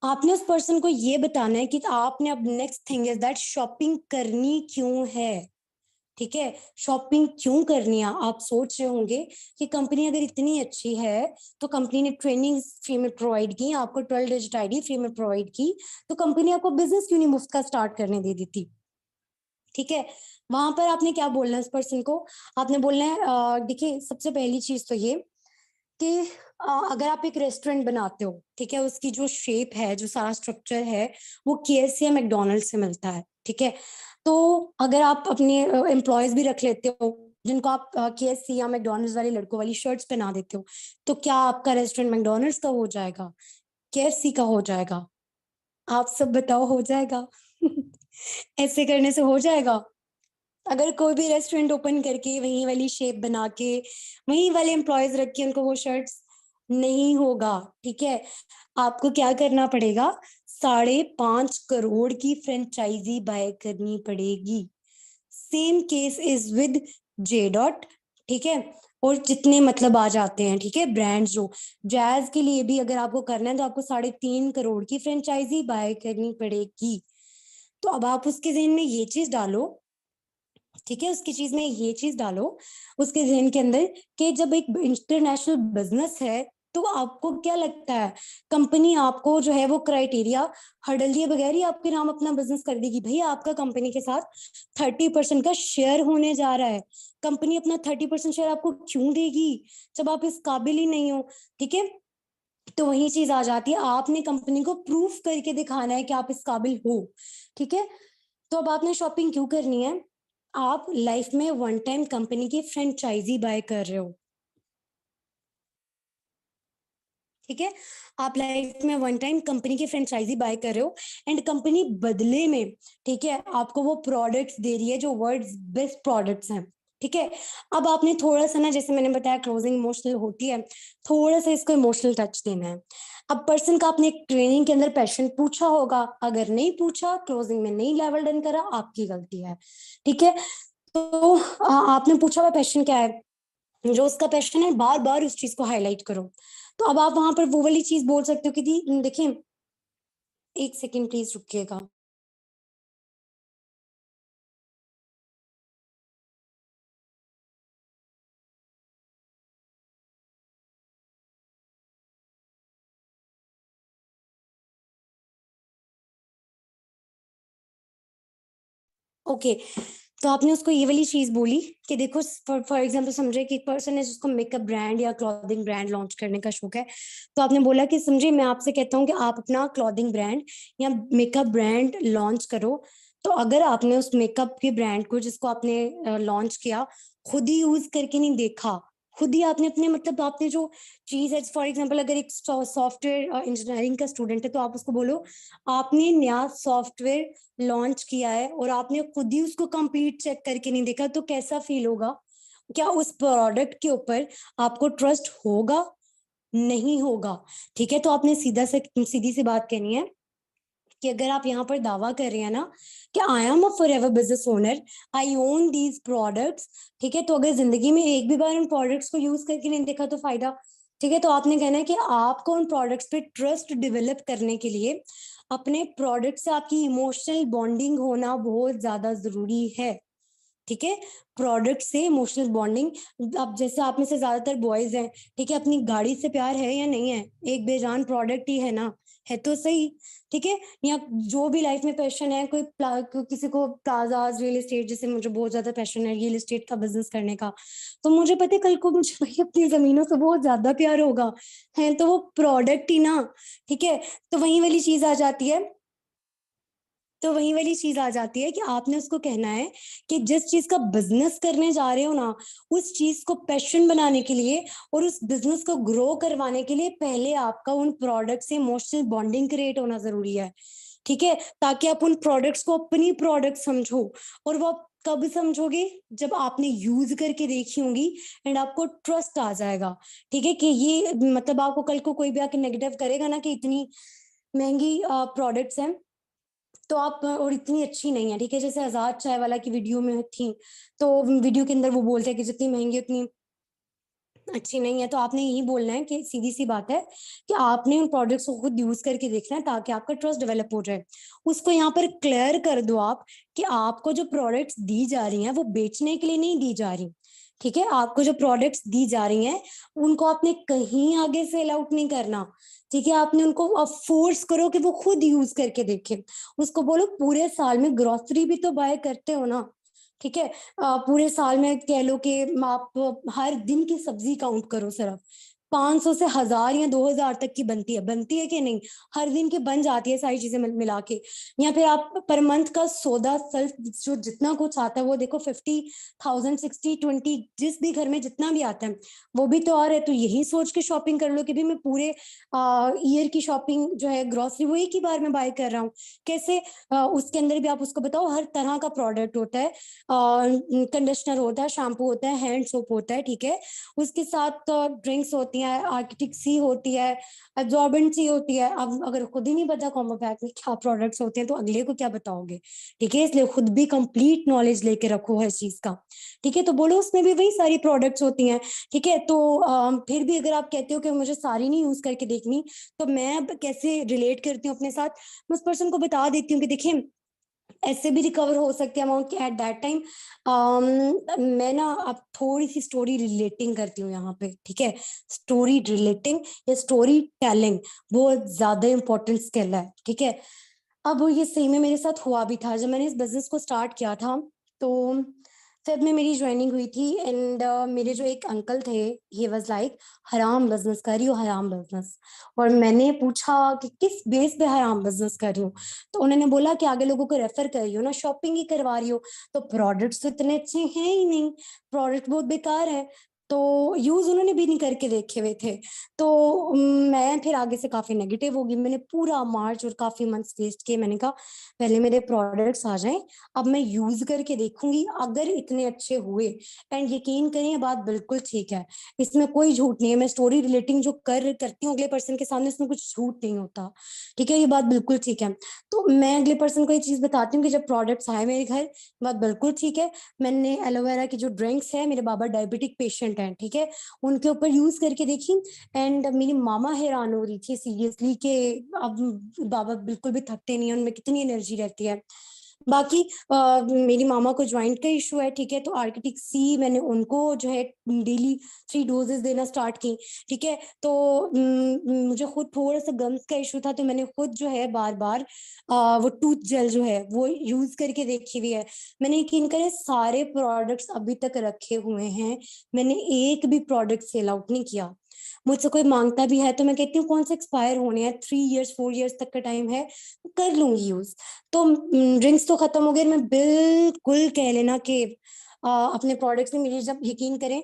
आपने उस पर्सन को ये बताना है कि आपने अब next thing is that shopping करनी क्यों है। ठीक है, शॉपिंग क्यों करनी है। आप सोच रहे होंगे कि कंपनी अगर इतनी अच्छी है तो कंपनी ने ट्रेनिंग फ्री में प्रोवाइड की, आपको 12 डिजिट आईडी फ्री में प्रोवाइड की, तो कंपनी आपको बिजनेस क्यों नहीं मुफ्त का स्टार्ट करने दे देती। ठीक है। वहां पर आपने क्या बोलना है उस पर्सन को, आपने बोलना है देखिए सबसे पहली चीज तो ये कि अगर आप एक रेस्टोरेंट बनाते हो, ठीक है, उसकी जो शेप है, जो सारा स्ट्रक्चर है, वो केएफसी या मैकडोनल्ड से मिलता है, ठीक है। तो अगर आप अपने एम्प्लॉयज भी रख लेते हो जिनको आप केएफसी या मैकडोनल्ड्स वाली लड़कों वाली शर्ट्स पहना देते हो, तो क्या आपका रेस्टोरेंट मैकडोनल्ड्स का हो जाएगा, केएफसी का हो जाएगा? आप सब बताओ, हो जाएगा? ऐसे करने से हो जाएगा? अगर कोई भी रेस्टोरेंट ओपन करके वही वाली शेप बना के वही वाले एम्प्लॉयज रख के उनको वो शर्ट्स, नहीं होगा, ठीक है। आपको क्या करना पड़ेगा, 5.5 करोड़ की फ्रेंचाइजी बाय करनी पड़ेगी। Same case is with J dot, ठीक है। और जितने मतलब आ जाते हैं, ठीक है, ब्रांड्स जो जैज के लिए भी अगर आपको करना है तो आपको 3.5 करोड़ की फ्रेंचाइजी बाय करनी पड़ेगी। तो अब आप उसके जहन में ये चीज डालो, ठीक है, उसकी चीज में ये चीज डालो उसके जहन के अंदर कि जब एक इंटरनेशनल बिजनेस है तो आपको क्या लगता है, कंपनी आपको जो है वो क्राइटेरिया हटल दिए बगैर ही आपके नाम अपना बिजनेस कर देगी? भैया आपका कंपनी के साथ 30% का शेयर होने जा रहा है, कंपनी अपना 30% शेयर आपको क्यों देगी जब आप इस काबिल ही नहीं हो, ठीक है। तो वही चीज आ जाती है, आपने कंपनी को प्रूफ करके दिखाना है कि आप इस काबिल हो, ठीक है। तो अब आपने शॉपिंग क्यों करनी है, आप लाइफ में वन टाइम कंपनी की फ्रेंचाइजी बाय कर रहे हो, ठीक है। आप लाइफ में वन टाइम कंपनी की फ्रेंचाइजी बाय कर रहे हो एंड कंपनी बदले में, ठीक है, आपको वो प्रोडक्ट्स दे रही है जो वर्ल्ड्स बेस्ट प्रोडक्ट्स हैं, ठीक है। अब आपने थोड़ा सा ना, जैसे मैंने बताया क्लोजिंग इमोशनल होती है, थोड़ा सा इसको इमोशनल टच देना है। अब पर्सन का आपने ट्रेनिंग के अंदर पैशन पूछा होगा, अगर नहीं पूछा, क्लोजिंग में नहीं लेवल डन करा, आपकी गलती है, ठीक है। तो आपने पूछा हुआ पैशन क्या है, जो उसका पैशन है बार बार उस चीज को हाईलाइट करो। तो अब आप वहां पर वो वाली चीज बोल सकते हो कि देखिए, एक सेकेंड प्लीज रुकिएगा। ओके, तो आपने उसको ये वाली चीज बोली कि देखो, फॉर एग्जांपल समझे कि एक पर्सन है जिसको मेकअप ब्रांड या क्लॉथिंग ब्रांड लॉन्च करने का शौक है, तो आपने बोला कि समझे मैं आपसे कहता हूँ कि आप अपना क्लॉथिंग ब्रांड या मेकअप ब्रांड लॉन्च करो। तो अगर आपने उस मेकअप के ब्रांड को जिसको आपने लॉन्च किया खुद ही यूज करके नहीं देखा, खुद ही आपने अपने मतलब आपने जो चीज है, फॉर एग्जाम्पल अगर एक सॉफ्टवेयर इंजीनियरिंग का स्टूडेंट है तो आप उसको बोलो आपने नया सॉफ्टवेयर लॉन्च किया है और आपने खुद ही उसको कंप्लीट चेक करके नहीं देखा, तो कैसा फील होगा? क्या उस प्रोडक्ट के ऊपर आपको ट्रस्ट होगा? नहीं होगा, ठीक है। तो आपने सीधी सी बात कहनी है कि अगर आप यहाँ पर दावा कर रहे हैं ना कि I am a forever business owner, I own these products, ठीक है, तो अगर जिंदगी में एक भी बार उन प्रोडक्ट्स को यूज करके नहीं देखा तो फायदा, ठीक है। तो आपने कहना है कि आपको उन प्रोडक्ट्स पे ट्रस्ट डेवलप करने के लिए अपने प्रोडक्ट से आपकी इमोशनल बॉन्डिंग होना बहुत ज्यादा जरूरी है, ठीक है। प्रोडक्ट से इमोशनल बॉन्डिंग, अब जैसे आप में से ज्यादातर बॉयज हैं, ठीक है, अपनी गाड़ी से प्यार है या नहीं है? एक बेजान प्रोडक्ट ही है ना, है तो सही, ठीक है। या जो भी लाइफ में पैशन है, किसी को प्लाजाज रियल एस्टेट, जैसे मुझे बहुत ज्यादा पैशन है रियल एस्टेट का बिजनेस करने का, तो मुझे पता है कल को मुझे भाई अपनी जमीनों से बहुत ज्यादा प्यार होगा, है तो वो प्रोडक्ट ही ना, ठीक है। तो वही वाली चीज आ जाती है, तो वही वाली चीज आ जाती है कि आपने उसको कहना है कि जिस चीज का बिजनेस करने जा रहे हो ना, उस चीज को पैशन बनाने के लिए और उस बिजनेस को ग्रो करवाने के लिए पहले आपका उन प्रोडक्ट से इमोशनल बॉन्डिंग क्रिएट होना जरूरी है, ठीक है। ताकि आप उन प्रोडक्ट्स को अपनी प्रोडक्ट समझो, और वो आप कब समझोगे, जब आपने यूज करके देखी होंगी एंड आपको ट्रस्ट आ जाएगा, ठीक है। कि ये मतलब आपको कल को कोई भी आके नेगेटिव करेगा ना कि इतनी महंगी प्रोडक्ट्स हैं तो आप, और इतनी अच्छी नहीं है, ठीक है, जैसे आजाद चाय वाला की वीडियो में थी, तो वीडियो के अंदर वो बोलते हैं कि जितनी महंगी उतनी अच्छी नहीं है। तो आपने यही बोलना है कि सीधी सी बात है कि आपने उन प्रोडक्ट्स को खुद यूज करके देखना है ताकि आपका ट्रस्ट डेवलप हो जाए। उसको यहाँ पर क्लियर कर दो आप कि आपको जो प्रोडक्ट्स दी जा रही हैं वो बेचने के लिए नहीं दी जा रही, ठीक है, आपको जो प्रोडक्ट्स दी जा रही हैं उनको आपने कहीं आगे सेल आउट नहीं करना। ठीक है, आपने उनको फोर्स करो कि वो खुद यूज करके देखें। उसको बोलो पूरे साल में ग्रोसरी भी तो बाय करते हो ना। ठीक है, पूरे साल में कह लो कि आप हर दिन की सब्जी काउंट करो, सिर्फ 500 से 1000 या 2000 तक की बनती है कि नहीं? हर दिन की बन जाती है सारी चीजें मिला के। या फिर आप पर मंथ का सौदा सेल्फ जो जितना कुछ आता है वो देखो 50,000, 60, 20, जिस भी घर में जितना भी आता है वो भी तो आ रहा है। तो यही सोच के शॉपिंग कर लो कि भी मैं पूरे ईयर की शॉपिंग जो है ग्रोसरी वो एक ही बार में बाय कर रहा हूँ। कैसे? उसके अंदर भी आप उसको बताओ हर तरह का प्रोडक्ट होता है, कंडीशनर होता है, शैम्पू होता है, हैंड सोप होता है। ठीक है, उसके साथ ड्रिंक्स होती है, आर्किटिक सी होती है, एब्जॉर्बेंट सी होती है। अब अगर खुद ही नहीं पता कॉम्बो पैक में क्या प्रोडक्ट्स होते हैं तो अगले को क्या बताओगे? ठीक है, इसलिए खुद भी कंप्लीट नॉलेज लेके रखो हर चीज का। ठीक है, तो बोलो उसमें भी वही सारी प्रोडक्ट्स होती हैं। ठीक है, तो फिर भी अगर आप कहते हो कि मुझे सारी नहीं यूज करके देखनी, तो मैं अब कैसे रिलेट करती हूँ अपने साथ, मैं उस पर्सन को बता देती हूँ कि देखिए ऐसे भी रिकवर हो सकते हैं अमाउंट एट दैट टाइम। मैं ना अब थोड़ी सी स्टोरी रिलेटिंग करती हूँ यहाँ पे। ठीक है, स्टोरी रिलेटिंग या स्टोरी टेलिंग बहुत ज्यादा इंपॉर्टेंट स्किल है। ठीक है, अब ये सही में मेरे साथ हुआ भी था जब मैंने इस बिजनेस को स्टार्ट किया था। तो फेब में मेरी ज्वाइनिंग हुई थी एंड मेरे जो एक अंकल थे, ही वाज लाइक हराम बिजनेस कर रही हो, हराम बिजनेस। और मैंने पूछा कि किस बेस पे हराम बिजनेस कर रही हूँ? तो उन्होंने बोला कि आगे लोगों को रेफर कर रही हो ना, शॉपिंग ही करवा रही हो, तो प्रोडक्ट्स तो इतने अच्छे हैं ही नहीं, प्रोडक्ट बहुत बेकार है। तो यूज उन्होंने भी नहीं करके देखे हुए थे। तो मैं फिर आगे से काफी नेगेटिव होगी, मैंने पूरा मार्च और काफी मंथ्स वेस्ट किए। मैंने कहा पहले मेरे प्रोडक्ट्स आ जाएं, अब मैं यूज करके देखूंगी अगर इतने अच्छे हुए। एंड यकीन करें ये बात बिल्कुल ठीक है, इसमें कोई झूठ नहीं है। मैं स्टोरी रिलेटिंग जो करती हूँ अगले पर्सन के सामने, इसमें कुछ झूठ नहीं होता। ठीक है, ये बात बिल्कुल ठीक है। तो मैं अगले पर्सन को ये चीज बताती हूँ कि जब प्रोडक्ट्स आए मेरे घर, बात बिल्कुल ठीक है। मैंने एलोवेरा की जो ड्रिंक्स है, मेरे बाबा डायबिटिक पेशेंट हैं, ठीक है, उनके ऊपर यूज करके देखी। एंड मेरी मामा हैरान हो रही थी सीरियसली कि अब बाबा बिल्कुल भी थकते नहीं है, उनमें कितनी एनर्जी रहती है। बाकी मेरी मामा को ज्वाइंट का इशू है। ठीक है, तो आर्किटिक सी मैंने उनको जो है डेली 3 डोजेस देना स्टार्ट की। ठीक है, तो मुझे खुद थोड़ा सा गम्स का इशू था, तो मैंने खुद जो है बार बार वो टूथ जेल जो है वो यूज करके देखी हुई है। मैंने यकीन करें सारे प्रोडक्ट्स अभी तक रखे हुए हैं, मैंने एक भी प्रोडक्ट सेल आउट नहीं किया। मुझसे कोई मांगता भी है तो मैं कहती हूँ कौन से एक्सपायर होने हैं, 3 इयर्स 4 इयर्स तक का टाइम है, कर लूंगी यूज। तो ड्रिंक्स तो खत्म हो गए, मैं बिल्कुल कह लेना कि अपने प्रोडक्ट्स में मेरी जब यकीन करें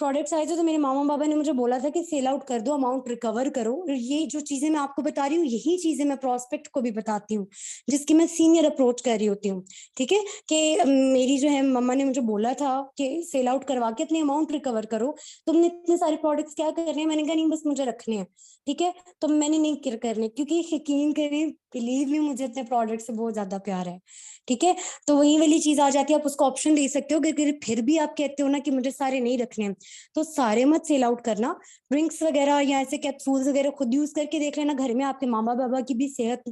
प्रोडक्ट्स आए थे तो मेरे मामा बाबा ने मुझे बोला था कि सेल आउट कर दो, अमाउंट रिकवर करो। और ये जो चीजें मैं आपको बता रही हूँ यही चीजें मैं प्रोस्पेक्ट को भी बताती हूँ, जिसकी मैं सीनियर अप्रोच कर रही होती हूँ। ठीक है, कि मेरी जो है मम्मा ने मुझे बोला था कि सेल आउट करवा के अपनी अमाउंट रिकवर करो, तुमने इतने सारे प्रोडक्ट्स क्या करने हैं? मैंने कहा नहीं बस मुझे रखने हैं। ठीक है, तो मैंने नहीं करने, क्योंकि यकीन करें बिलीव में मुझे अपने प्रोडक्ट से बहुत ज्यादा प्यार है। ठीक है, तो वही वाली चीज आ जाती है, आप उसको ऑप्शन दे सकते हो कि फिर भी आप कहते हो ना कि मुझे सारे नहीं रखने हैं, तो सारे मत सेल आउट करना। ड्रिंक्स वगैरह या ऐसे कैप्सूल्स वगैरह खुद यूज करके देख लेना घर में, आपके मामा बाबा की भी सेहत,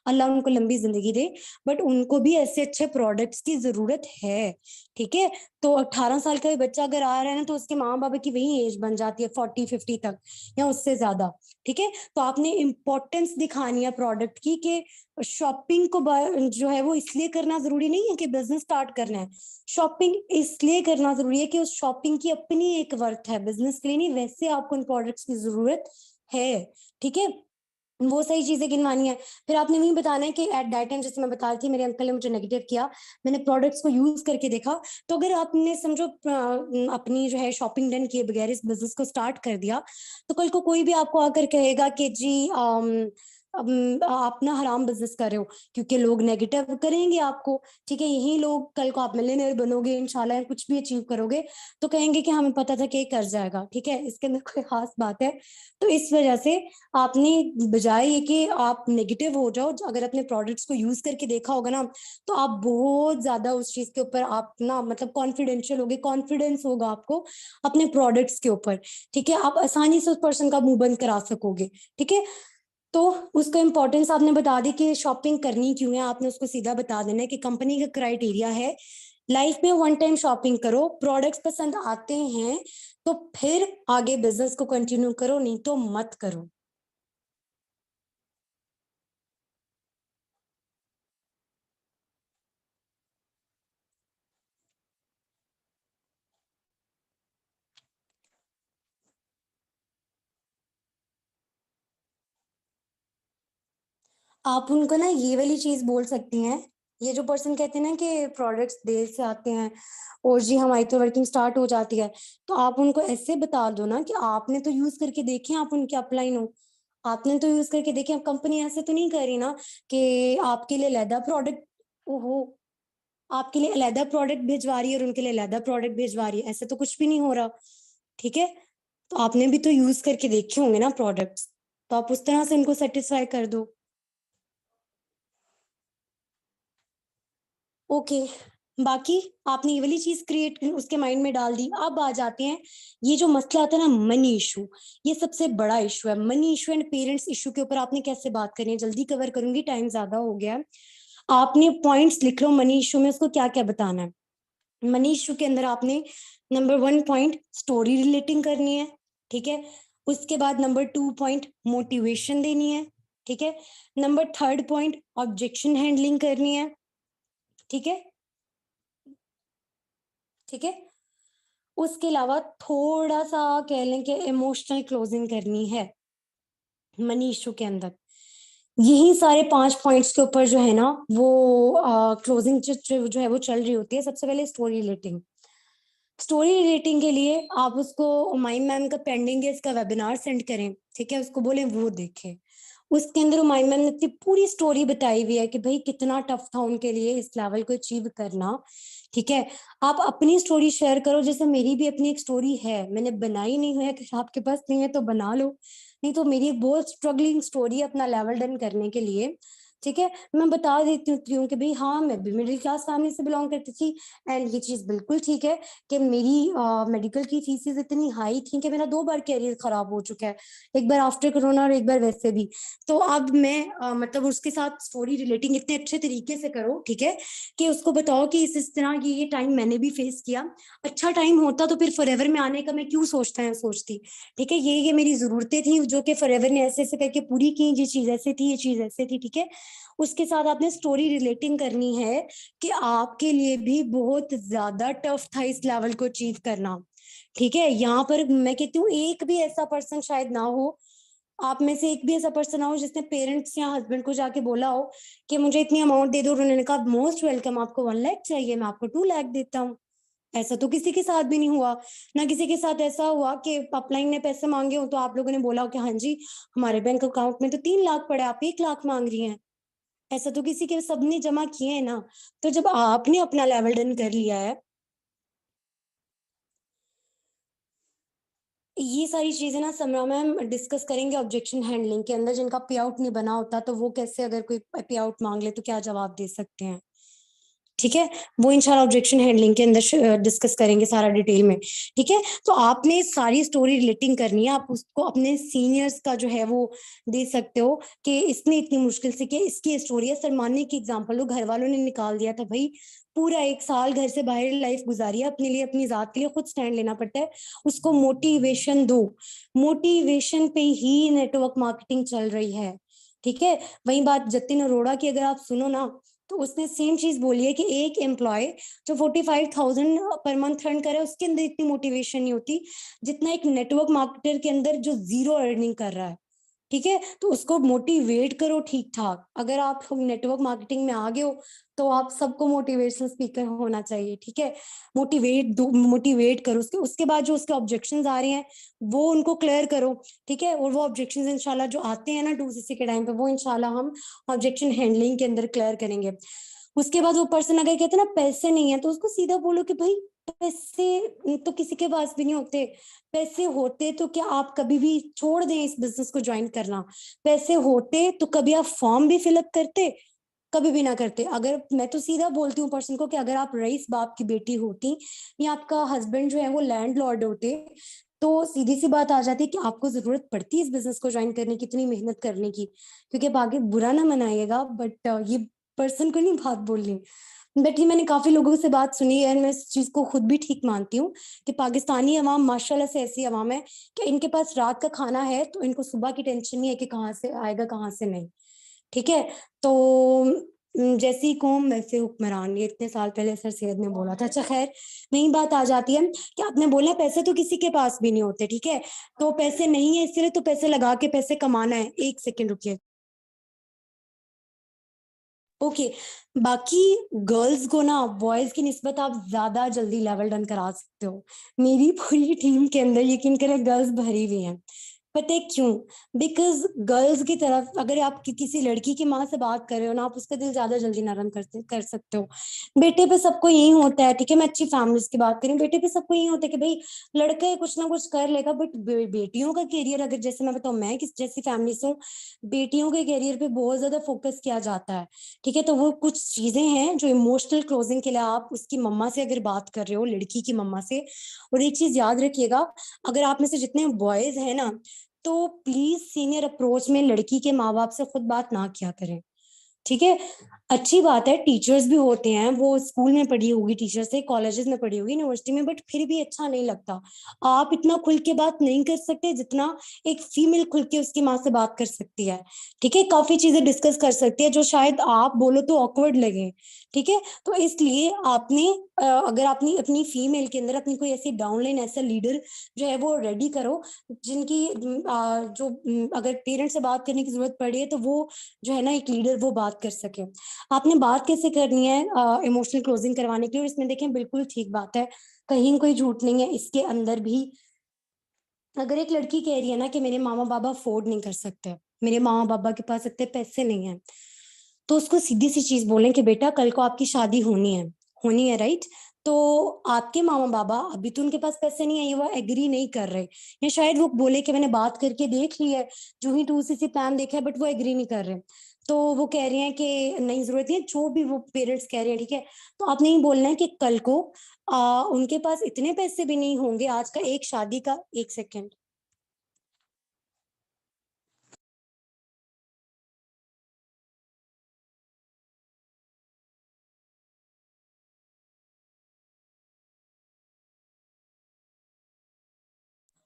अल्लाह उनको लंबी जिंदगी दे, बट उनको भी ऐसे अच्छे प्रोडक्ट्स की जरूरत है। ठीक है, तो 18 साल का भी बच्चा अगर आ रहा है ना तो उसके मामा बाबा की वही एज बन जाती है 40-50 तक या उससे ज्यादा। ठीक है, तो आपने इम्पोर्टेंस दिखानी है प्रोडक्ट की कि शॉपिंग को जो है वो इसलिए करना जरूरी नहीं है कि बिजनेस स्टार्ट करना है, शॉपिंग इसलिए करना जरूरी है कि उस शॉपिंग की अपनी एक वर्थ है, बिजनेस के लिए नहीं, वैसे आपको इन प्रोडक्ट्स की जरूरत है। ठीक है, वो सही चीजें गिनवानी है। फिर आपने नहीं बताना है कि एट दैट टाइम, जैसे मैं बता रही थी मेरे अंकल ने मुझे नेगेटिव किया, मैंने प्रोडक्ट्स को यूज करके देखा। तो अगर आपने समझो अपनी जो है शॉपिंग डन किए बगैर इस बिजनेस को स्टार्ट कर दिया, तो कल को कोई भी आपको आकर कहेगा कि जी आप ना हराम बिजनेस कर रहे हो, क्योंकि लोग नेगेटिव करेंगे आपको। ठीक है, यही लोग कल को आप मिलियनेयर बनोगे इंशाल्लाह, कुछ भी अचीव करोगे तो कहेंगे कि हमें पता था कि ये कर जाएगा। ठीक है, इसके अंदर कोई खास बात है? तो इस वजह से आपने बजाय ये कि आप नेगेटिव हो जाओ, अगर अपने प्रोडक्ट्स को यूज करके देखा होगा ना, तो आप बहुत ज्यादा उस चीज के ऊपर आप ना मतलब कॉन्फिडेंशियल होगे, कॉन्फिडेंस होगा आपको अपने प्रोडक्ट्स के ऊपर। ठीक है, आप आसानी से उस पर्सन का मुंह बंद करा सकोगे। ठीक है, तो उसका इम्पोर्टेंस आपने बता दी कि शॉपिंग करनी क्यों है, आपने उसको सीधा बता देना है कि कंपनी का क्राइटेरिया है लाइफ में वन टाइम शॉपिंग करो, प्रोडक्ट्स पसंद आते हैं तो फिर आगे बिजनेस को कंटिन्यू करो, नहीं तो मत करो। आप उनको ना ये वाली चीज बोल सकती हैं, ये जो पर्सन कहते हैं ना कि प्रोडक्ट्स देर से आते हैं और जी हमारी तो वर्किंग स्टार्ट हो जाती है, तो आप उनको ऐसे बता दो ना कि आपने तो यूज करके देखे, आप उनके अपलाइन हो, आपने तो यूज करके देखे। अब कंपनी ऐसे तो नहीं कर रही ना कि आपके लिए अलहदा प्रोडक्ट, ओहो, आपके लिए अलहदा प्रोडक्ट भिजवा रही है और उनके लिए अलहदा प्रोडक्ट भिजवा रही है, ऐसे तो कुछ भी नहीं हो रहा। ठीक है, तो आपने भी तो यूज करके देखे होंगे ना प्रोडक्ट्स, तो आप उस तरह से उनको सेटिस्फाई कर दो। ओके, बाकी आपने ये वाली चीज क्रिएट उसके माइंड में डाल दी। अब आ जाते हैं, ये जो मसला आता है ना मनी इशू, ये सबसे बड़ा इशू है। Money issue and parents issue के ऊपर आपने कैसे बात करनी है, जल्दी कवर करूंगी, टाइम ज्यादा हो गया है। आपने पॉइंट्स लिख लो मनी इशू में, उसको क्या क्या बताना है। मनी इशू के अंदर आपने नंबर 1 पॉइंट स्टोरी रिलेटिंग करनी है, ठीक है। उसके बाद नंबर 2 पॉइंट मोटिवेशन देनी है, ठीक है। नंबर 3 पॉइंट ऑब्जेक्शन हैंडलिंग करनी है, ठीक है, ठीक है। उसके अलावा थोड़ा सा कह लें कि इमोशनल क्लोजिंग करनी है मनी इशू के अंदर। यही सारे 5 पॉइंट्स के ऊपर जो है ना वो क्लोजिंग जो है वो चल रही होती है। सबसे पहले स्टोरी रिलेटिंग, स्टोरी रिलेटिंग के लिए आप उसको हुमायूं मैम का पेंडिंग है इसका वेबिनार सेंड करें, ठीक है, उसको बोले वो देखे। उसके अंदर हुमायूं मैम ने अपनी पूरी स्टोरी बताई हुई है कि भाई कितना टफ था उनके लिए इस लेवल को अचीव करना, ठीक है। आप अपनी स्टोरी शेयर करो, जैसे मेरी भी अपनी एक स्टोरी है, मैंने बनाई नहीं है, कि आपके पास नहीं है तो बना लो, नहीं तो मेरी एक बहुत स्ट्रगलिंग स्टोरी है अपना लेवल डन करने के लिए, ठीक है। मैं बता देती हूँ कि भाई हाँ मैं भी मिडिल क्लास फैमिली से बिलोंग करती थी, एंड ये चीज बिल्कुल ठीक है कि मेरी मेडिकल की फीसेस इतनी हाई थी कि मेरा 2 बार कैरियर खराब हो चुका है, एक बार आफ्टर कोरोना और एक बार वैसे भी। तो अब मैं मतलब उसके साथ स्टोरी रिलेटिंग इतने अच्छे तरीके से करो, ठीक है, कि उसको बताओ कि इस तरह की ये टाइम मैंने भी फेस किया, अच्छा टाइम होता तो फिर फॉरएवर में आने का मैं क्यों सोचती, ठीक है, ये मेरी जरूरतें थी जो कि फॉरएवर ने ऐसे ऐसे करके पूरी की, ये चीज ऐसे थी, ये चीज ऐसे थी, ठीक है। उसके साथ आपने स्टोरी रिलेटिंग करनी है कि आपके लिए भी बहुत ज्यादा टफ था इस लेवल को अचीव करना, ठीक है। यहाँ पर मैं कहती हूँ एक भी ऐसा पर्सन शायद ना हो, आप में से एक भी ऐसा पर्सन हो जिसने पेरेंट्स या हस्बैंड को जाके बोला हो कि मुझे इतनी अमाउंट दे दो, और उन्होंने कहा मोस्ट वेलकम, आपको 1 लाख चाहिए, मैं आपको 2 लाख देता हूँ। ऐसा तो किसी के साथ भी नहीं हुआ ना, किसी के साथ ऐसा हुआ कि अपलाइन ने पैसे मांगे हो तो आप लोगों ने बोला हो कि हाँ जी हमारे बैंक अकाउंट में तो 3 लाख पड़े, आप 1 लाख मांग रही हैं। ऐसा तो किसी के सबने जमा किए हैं ना। तो जब आपने अपना लेवल डन कर लिया है, ये सारी चीजें ना समरा मैम डिस्कस करेंगे ऑब्जेक्शन हैंडलिंग के अंदर, जिनका पे आउट नहीं बना होता तो वो कैसे अगर कोई पे आउट मांग ले तो क्या जवाब दे सकते हैं, ठीक है। वो इंशाल्लाह ऑब्जेक्शन हैंडलिंग के अंदर डिस्कस करेंगे सारा डिटेल में, ठीक है। तो आपने सारी स्टोरी रिलेटिंग करनी है, आप उसको अपने सीनियर्स का जो है वो दे सकते हो कि इसने इतनी मुश्किल से किया, इसकी स्टोरी है। सलमान की एग्जाम्पल लो, घर वालों ने निकाल दिया था भाई, पूरा 1 साल घर से बाहर लाइफ गुजारी है, अपने लिए अपनी जात के लिए खुद स्टैंड लेना पड़ता है, उसको मोटिवेशन दो। मोटिवेशन पे ही नेटवर्क मार्केटिंग चल रही है, ठीक है। वही बात जतिन अरोड़ा की अगर आप सुनो ना, तो उसने सेम चीज बोली है कि एक एम्प्लॉय जो 45,000 पर मंथ अर्न करे उसके अंदर इतनी मोटिवेशन नहीं होती जितना एक नेटवर्क मार्केटर के अंदर जो जीरो अर्निंग कर रहा है, ठीक है। तो उसको मोटिवेट करो ठीक ठाक। अगर आप नेटवर्क मार्केटिंग में आ गए हो तो आप सबको मोटिवेशनल स्पीकर होना चाहिए, ठीक है। मोटिवेट दो, मोटिवेट करो। उसके उसके बाद जो उसके ऑब्जेक्शंस आ रहे हैं वो उनको क्लियर करो, ठीक है। और वो ऑब्जेक्शंस इंशाल्लाह जो आते हैं ना 2CC के टाइम पे वो इंशाल्लाह हम ऑब्जेक्शन हैंडलिंग के अंदर क्लियर करेंगे। उसके बाद वो पर्सन अगर कहते हैं ना पैसे नहीं है तो उसको सीधा बोलो कि भाई पैसे तो किसी के पास भी नहीं होते, पैसे होते तो क्या आप कभी भी छोड़ दें इस बिजनेस को ज्वाइन करना, पैसे होते तो कभी आप फॉर्म भी फिलअप करते, कभी भी ना करते। अगर मैं तो सीधा बोलती हूँ पर्सन को कि अगर आप रईस बाप की बेटी होती या आपका हस्बैंड जो है वो लैंड लॉर्ड होते तो सीधी सी बात आ जाती है कि आपको जरूरत पड़ती है इस बिजनेस को ज्वाइन करने की, इतनी मेहनत करने की, क्योंकि अब आगे बुरा ना मनाइएगा बट ये पर्सन को नहीं बात बोलनी, बट ये मैंने काफी लोगों से बात सुनी है, मैं इस चीज को खुद भी ठीक मानती हूँ कि पाकिस्तानी अवाम माशाल्लाह से ऐसी अवाम है कि इनके पास रात का खाना है तो इनको सुबह की टेंशन नहीं है कि कहाँ से आएगा कहाँ से नहीं। ठीक है। तो जैसी कौम वैसे हुक्मरान, ये इतने साल पहले सर सैयद ने बोला था। अच्छा खैर, वही बात आ जाती है कि आपने बोला पैसे तो किसी के पास भी नहीं होते, ठीक है। तो पैसे नहीं है इसलिए तो पैसे लगा के पैसे कमाना है। एक सेकेंड रुकिए। ओके। बाकी गर्ल्स को ना बॉयज की निस्बत आप ज्यादा जल्दी लेवल डन करा सकते हो। मेरी पूरी टीम के अंदर यकीन करें गर्ल्स भरी हुई हैं। पता है क्यों? बिकॉज गर्ल्स की तरफ अगर आप किसी लड़की की माँ से बात कर रहे हो ना, आप उसका दिल ज्यादा जल्दी नरम कर सकते हो। बेटे पे सबको यही होता है, ठीक है, मैं अच्छी फैमिलीज की बात करूँ, बेटे पे सबको यही होता है कि भाई लड़का है कुछ ना कुछ कर लेगा, बट बेटियों का करियर, अगर जैसे मैं बताऊँ, मैं किस जैसी फैमिली से हूँ, बेटियों के करियर पे बहुत ज्यादा फोकस किया जाता है। ठीक है। तो वो कुछ चीजें हैं जो इमोशनल क्लोजिंग के लिए आप उसकी मम्मा से अगर बात कर रहे हो, लड़की की मम्मा से। और एक चीज याद रखिएगा, अगर आप में से जितने बॉयज हैं ना, तो प्लीज सीनियर अप्रोच में लड़की के माँ बाप से खुद बात ना किया करें। ठीक है। अच्छी बात है, टीचर्स भी होते हैं, वो स्कूल में पढ़ी होगी टीचर से, कॉलेजेस में पढ़ी होगी, यूनिवर्सिटी में, बट फिर भी अच्छा नहीं लगता। आप इतना खुल के बात नहीं कर सकते जितना एक फीमेल खुल के उसकी माँ से बात कर सकती है। ठीक है। काफी चीजें डिस्कस कर सकती है जो शायद आप बोलो तो ऑकवर्ड लगे। ठीक है। तो इसलिए आपने अगर आपने अपनी फीमेल के अंदर अपनी कोई ऐसी डाउनलाइन, ऐसा लीडर जो है वो रेडी करो, जिनकी अगर पेरेंट्स से बात करने की जरूरत पड़ी है तो वो जो है ना एक लीडर वो बात कर सके। आपने बात कैसे करनी है इमोशनल क्लोजिंग करवाने के लिए, इसमें देखें बिल्कुल ठीक बात है, कहीं कोई झूठ नहीं है इसके अंदर भी। अगर एक लड़की कह रही है ना कि मेरे मामा बाबा अफोर्ड नहीं कर सकते, मेरे मामा बाबा के पास इतने पैसे नहीं है, तो उसको सीधी सी चीज बोलें कि बेटा कल को आपकी शादी होनी है, राइट? तो आपके मामा बाबा अभी तो उनके पास पैसे नहीं है, ये वो एग्री नहीं कर रहे, या शायद वो बोले कि मैंने बात करके देख ली है, जो ही टू सी प्लान देखा है, बट वो एग्री नहीं कर रहे। तो वो कह रहे हैं कि नहीं जरूरत नहीं है, जो भी वो पेरेंट्स कह रहे हैं, ठीक है। तो आपने ही बोलना है कि कल को उनके पास इतने पैसे भी नहीं होंगे आज का एक शादी का। एक सेकेंड।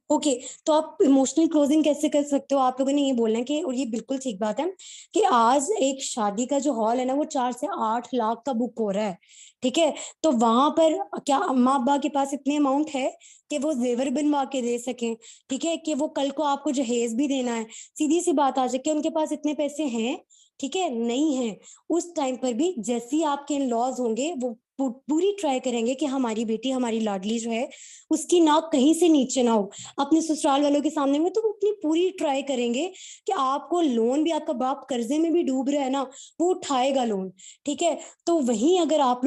ओके। तो आप इमोशनल क्लोजिंग कैसे कर सकते हो? आप लोगों ने ये बोलना है कि, और ये बिल्कुल ठीक बात है, कि आज एक शादी का जो हॉल है ना वो 4 से 8 लाख का बुक हो रहा है। ठीक है। तो वहां पर क्या अम्मा अब्बा के पास इतने अमाउंट है कि वो जेवर बनवा के दे सकें? ठीक है। कि वो कल को आपको जहेज भी देना है, सीधी सी बात आ जाए कि उनके पास इतने पैसे हैं? ठीक है, नहीं है। उस टाइम पर भी जैसी आपके इन लॉज होंगे, वो पूरी ट्राई करेंगे कि हमारी बेटी, हमारी लाडली जो है, उसकी नाक कहीं से नीचे ना हो। अपने ससुराल वालों के सामने में तो वो अपनी पूरी ट्राई करेंगे कि आपको लोन भी, आपका बाप कर्जे में भी डूब रहा है ना, वो उठाएगा लोन। ठीक है। तो वहीं अगर आप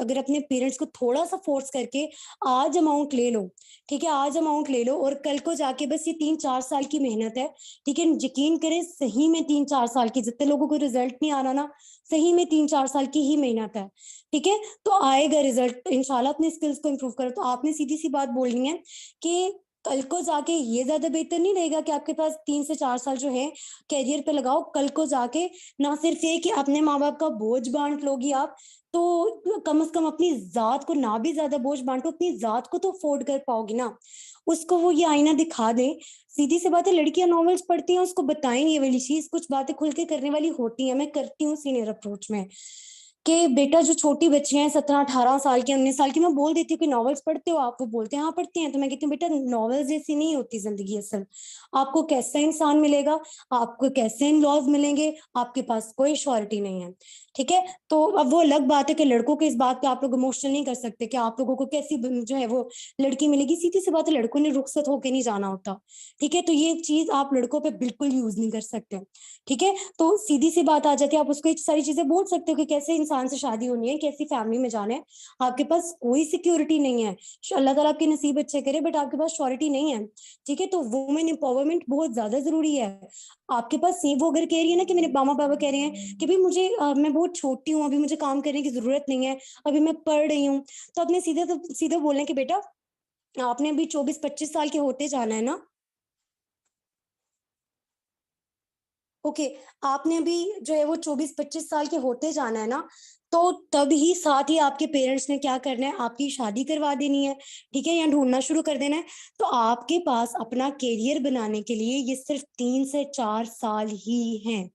अगर अपने पेरेंट्स को थोड़ा सा फोर्स करके आज अमाउंट ले लो, ठीक है, आज अमाउंट ले लो, और कल को जाके बस ये 3-4 साल की मेहनत है। ठीक है। यकीन करें सही में 3-4 साल की, जितने लोगों को रिजल्ट नहीं आ रहा ना, सही में 3-4 साल की ही मेहनत है। ठीक है। तो आएगा रिजल्ट इंशाल्लाह। अपने स्किल्स को इम्प्रूव करो। तो आपने सीधी सी बात बोलनी है कि कल को जाके ये ज्यादा बेहतर नहीं रहेगा कि आपके पास 3 से 4 साल जो है कैरियर पे लगाओ, कल को जाके ना सिर्फ ये कि अपने माँ बाप का बोझ बांट लोगी आप, तो कम से कम अपनी जात को ना भी ज्यादा बोझ बांटो, अपनी जात को तो अफोर्ड कर पाओगी ना। उसको वो ये आईना दिखा दे। सीधी सी बात है, लड़कियां नॉवेल्स पढ़ती हैं, उसको बताएं ये वाली चीज, कुछ बातें खुल के करने वाली होती हैं, मैं करती हूँ सीनियर अप्रोच में, कि बेटा जो छोटी बच्ची हैं 17-18 साल की, 19 साल की, मैं बोल देती हूँ कि नॉवेल्स पढ़ते हो आप? वो बोलते हैं हाँ पढ़ते हैं। तो मैं कहती हूँ बेटा नॉवेल्स जैसी नहीं होती जिंदगी असल। आपको कैसा इंसान मिलेगा, आपको कैसे इन लॉज मिलेंगे, आपके पास कोई श्योरिटी नहीं है। ठीक है। तो अब वो अलग बात है कि लड़कों के इस बात पे आप लोग इमोशनल नहीं कर सकते कि आप लोगों को कैसी जो है वो लड़की मिलेगी। सीधी सी बात है, लड़कों ने रुखसत होके नहीं जाना होता। ठीक है। तो ये चीज आप लड़कों पे बिल्कुल यूज नहीं कर सकते। ठीक है। तो सीधी सी बात आ जाती है, आप उसको सारी चीजें बोल सकते हो कि कैसे इंसान से शादी होनी है, कैसी फैमिली में जाना है। आपके पास कोई सिक्योरिटी नहीं है, अल्लाह ताला आपके नसीब अच्छे करे, बट आपके पास श्योरिटी नहीं है। ठीक है। तो वुमेन एम्पावरमेंट बहुत ज्यादा जरूरी है। आपके पास सेम, वो अगर कह रही है ना कि मेरे मामा बाबा कह रहे हैं कि भाई मुझे मैं बहुत छोटी हूँ, अभी मुझे काम करने की जरूरत नहीं है, अभी मैं पढ़ रही हूँ, तो अपने सीधे बोलना कि बेटा आपने अभी 24-25 साल के होते जाना है ना। ओके, आपने भी जो है वो 24-25 साल के होते जाना है ना, तो तब ही साथ ही आपके पेरेंट्स ने क्या करना है, आपकी शादी करवा देनी है, ठीक है, या ढूंढना शुरू कर देना है। तो आपके पास अपना करियर बनाने के लिए ये सिर्फ 3 से 4 साल ही हैं।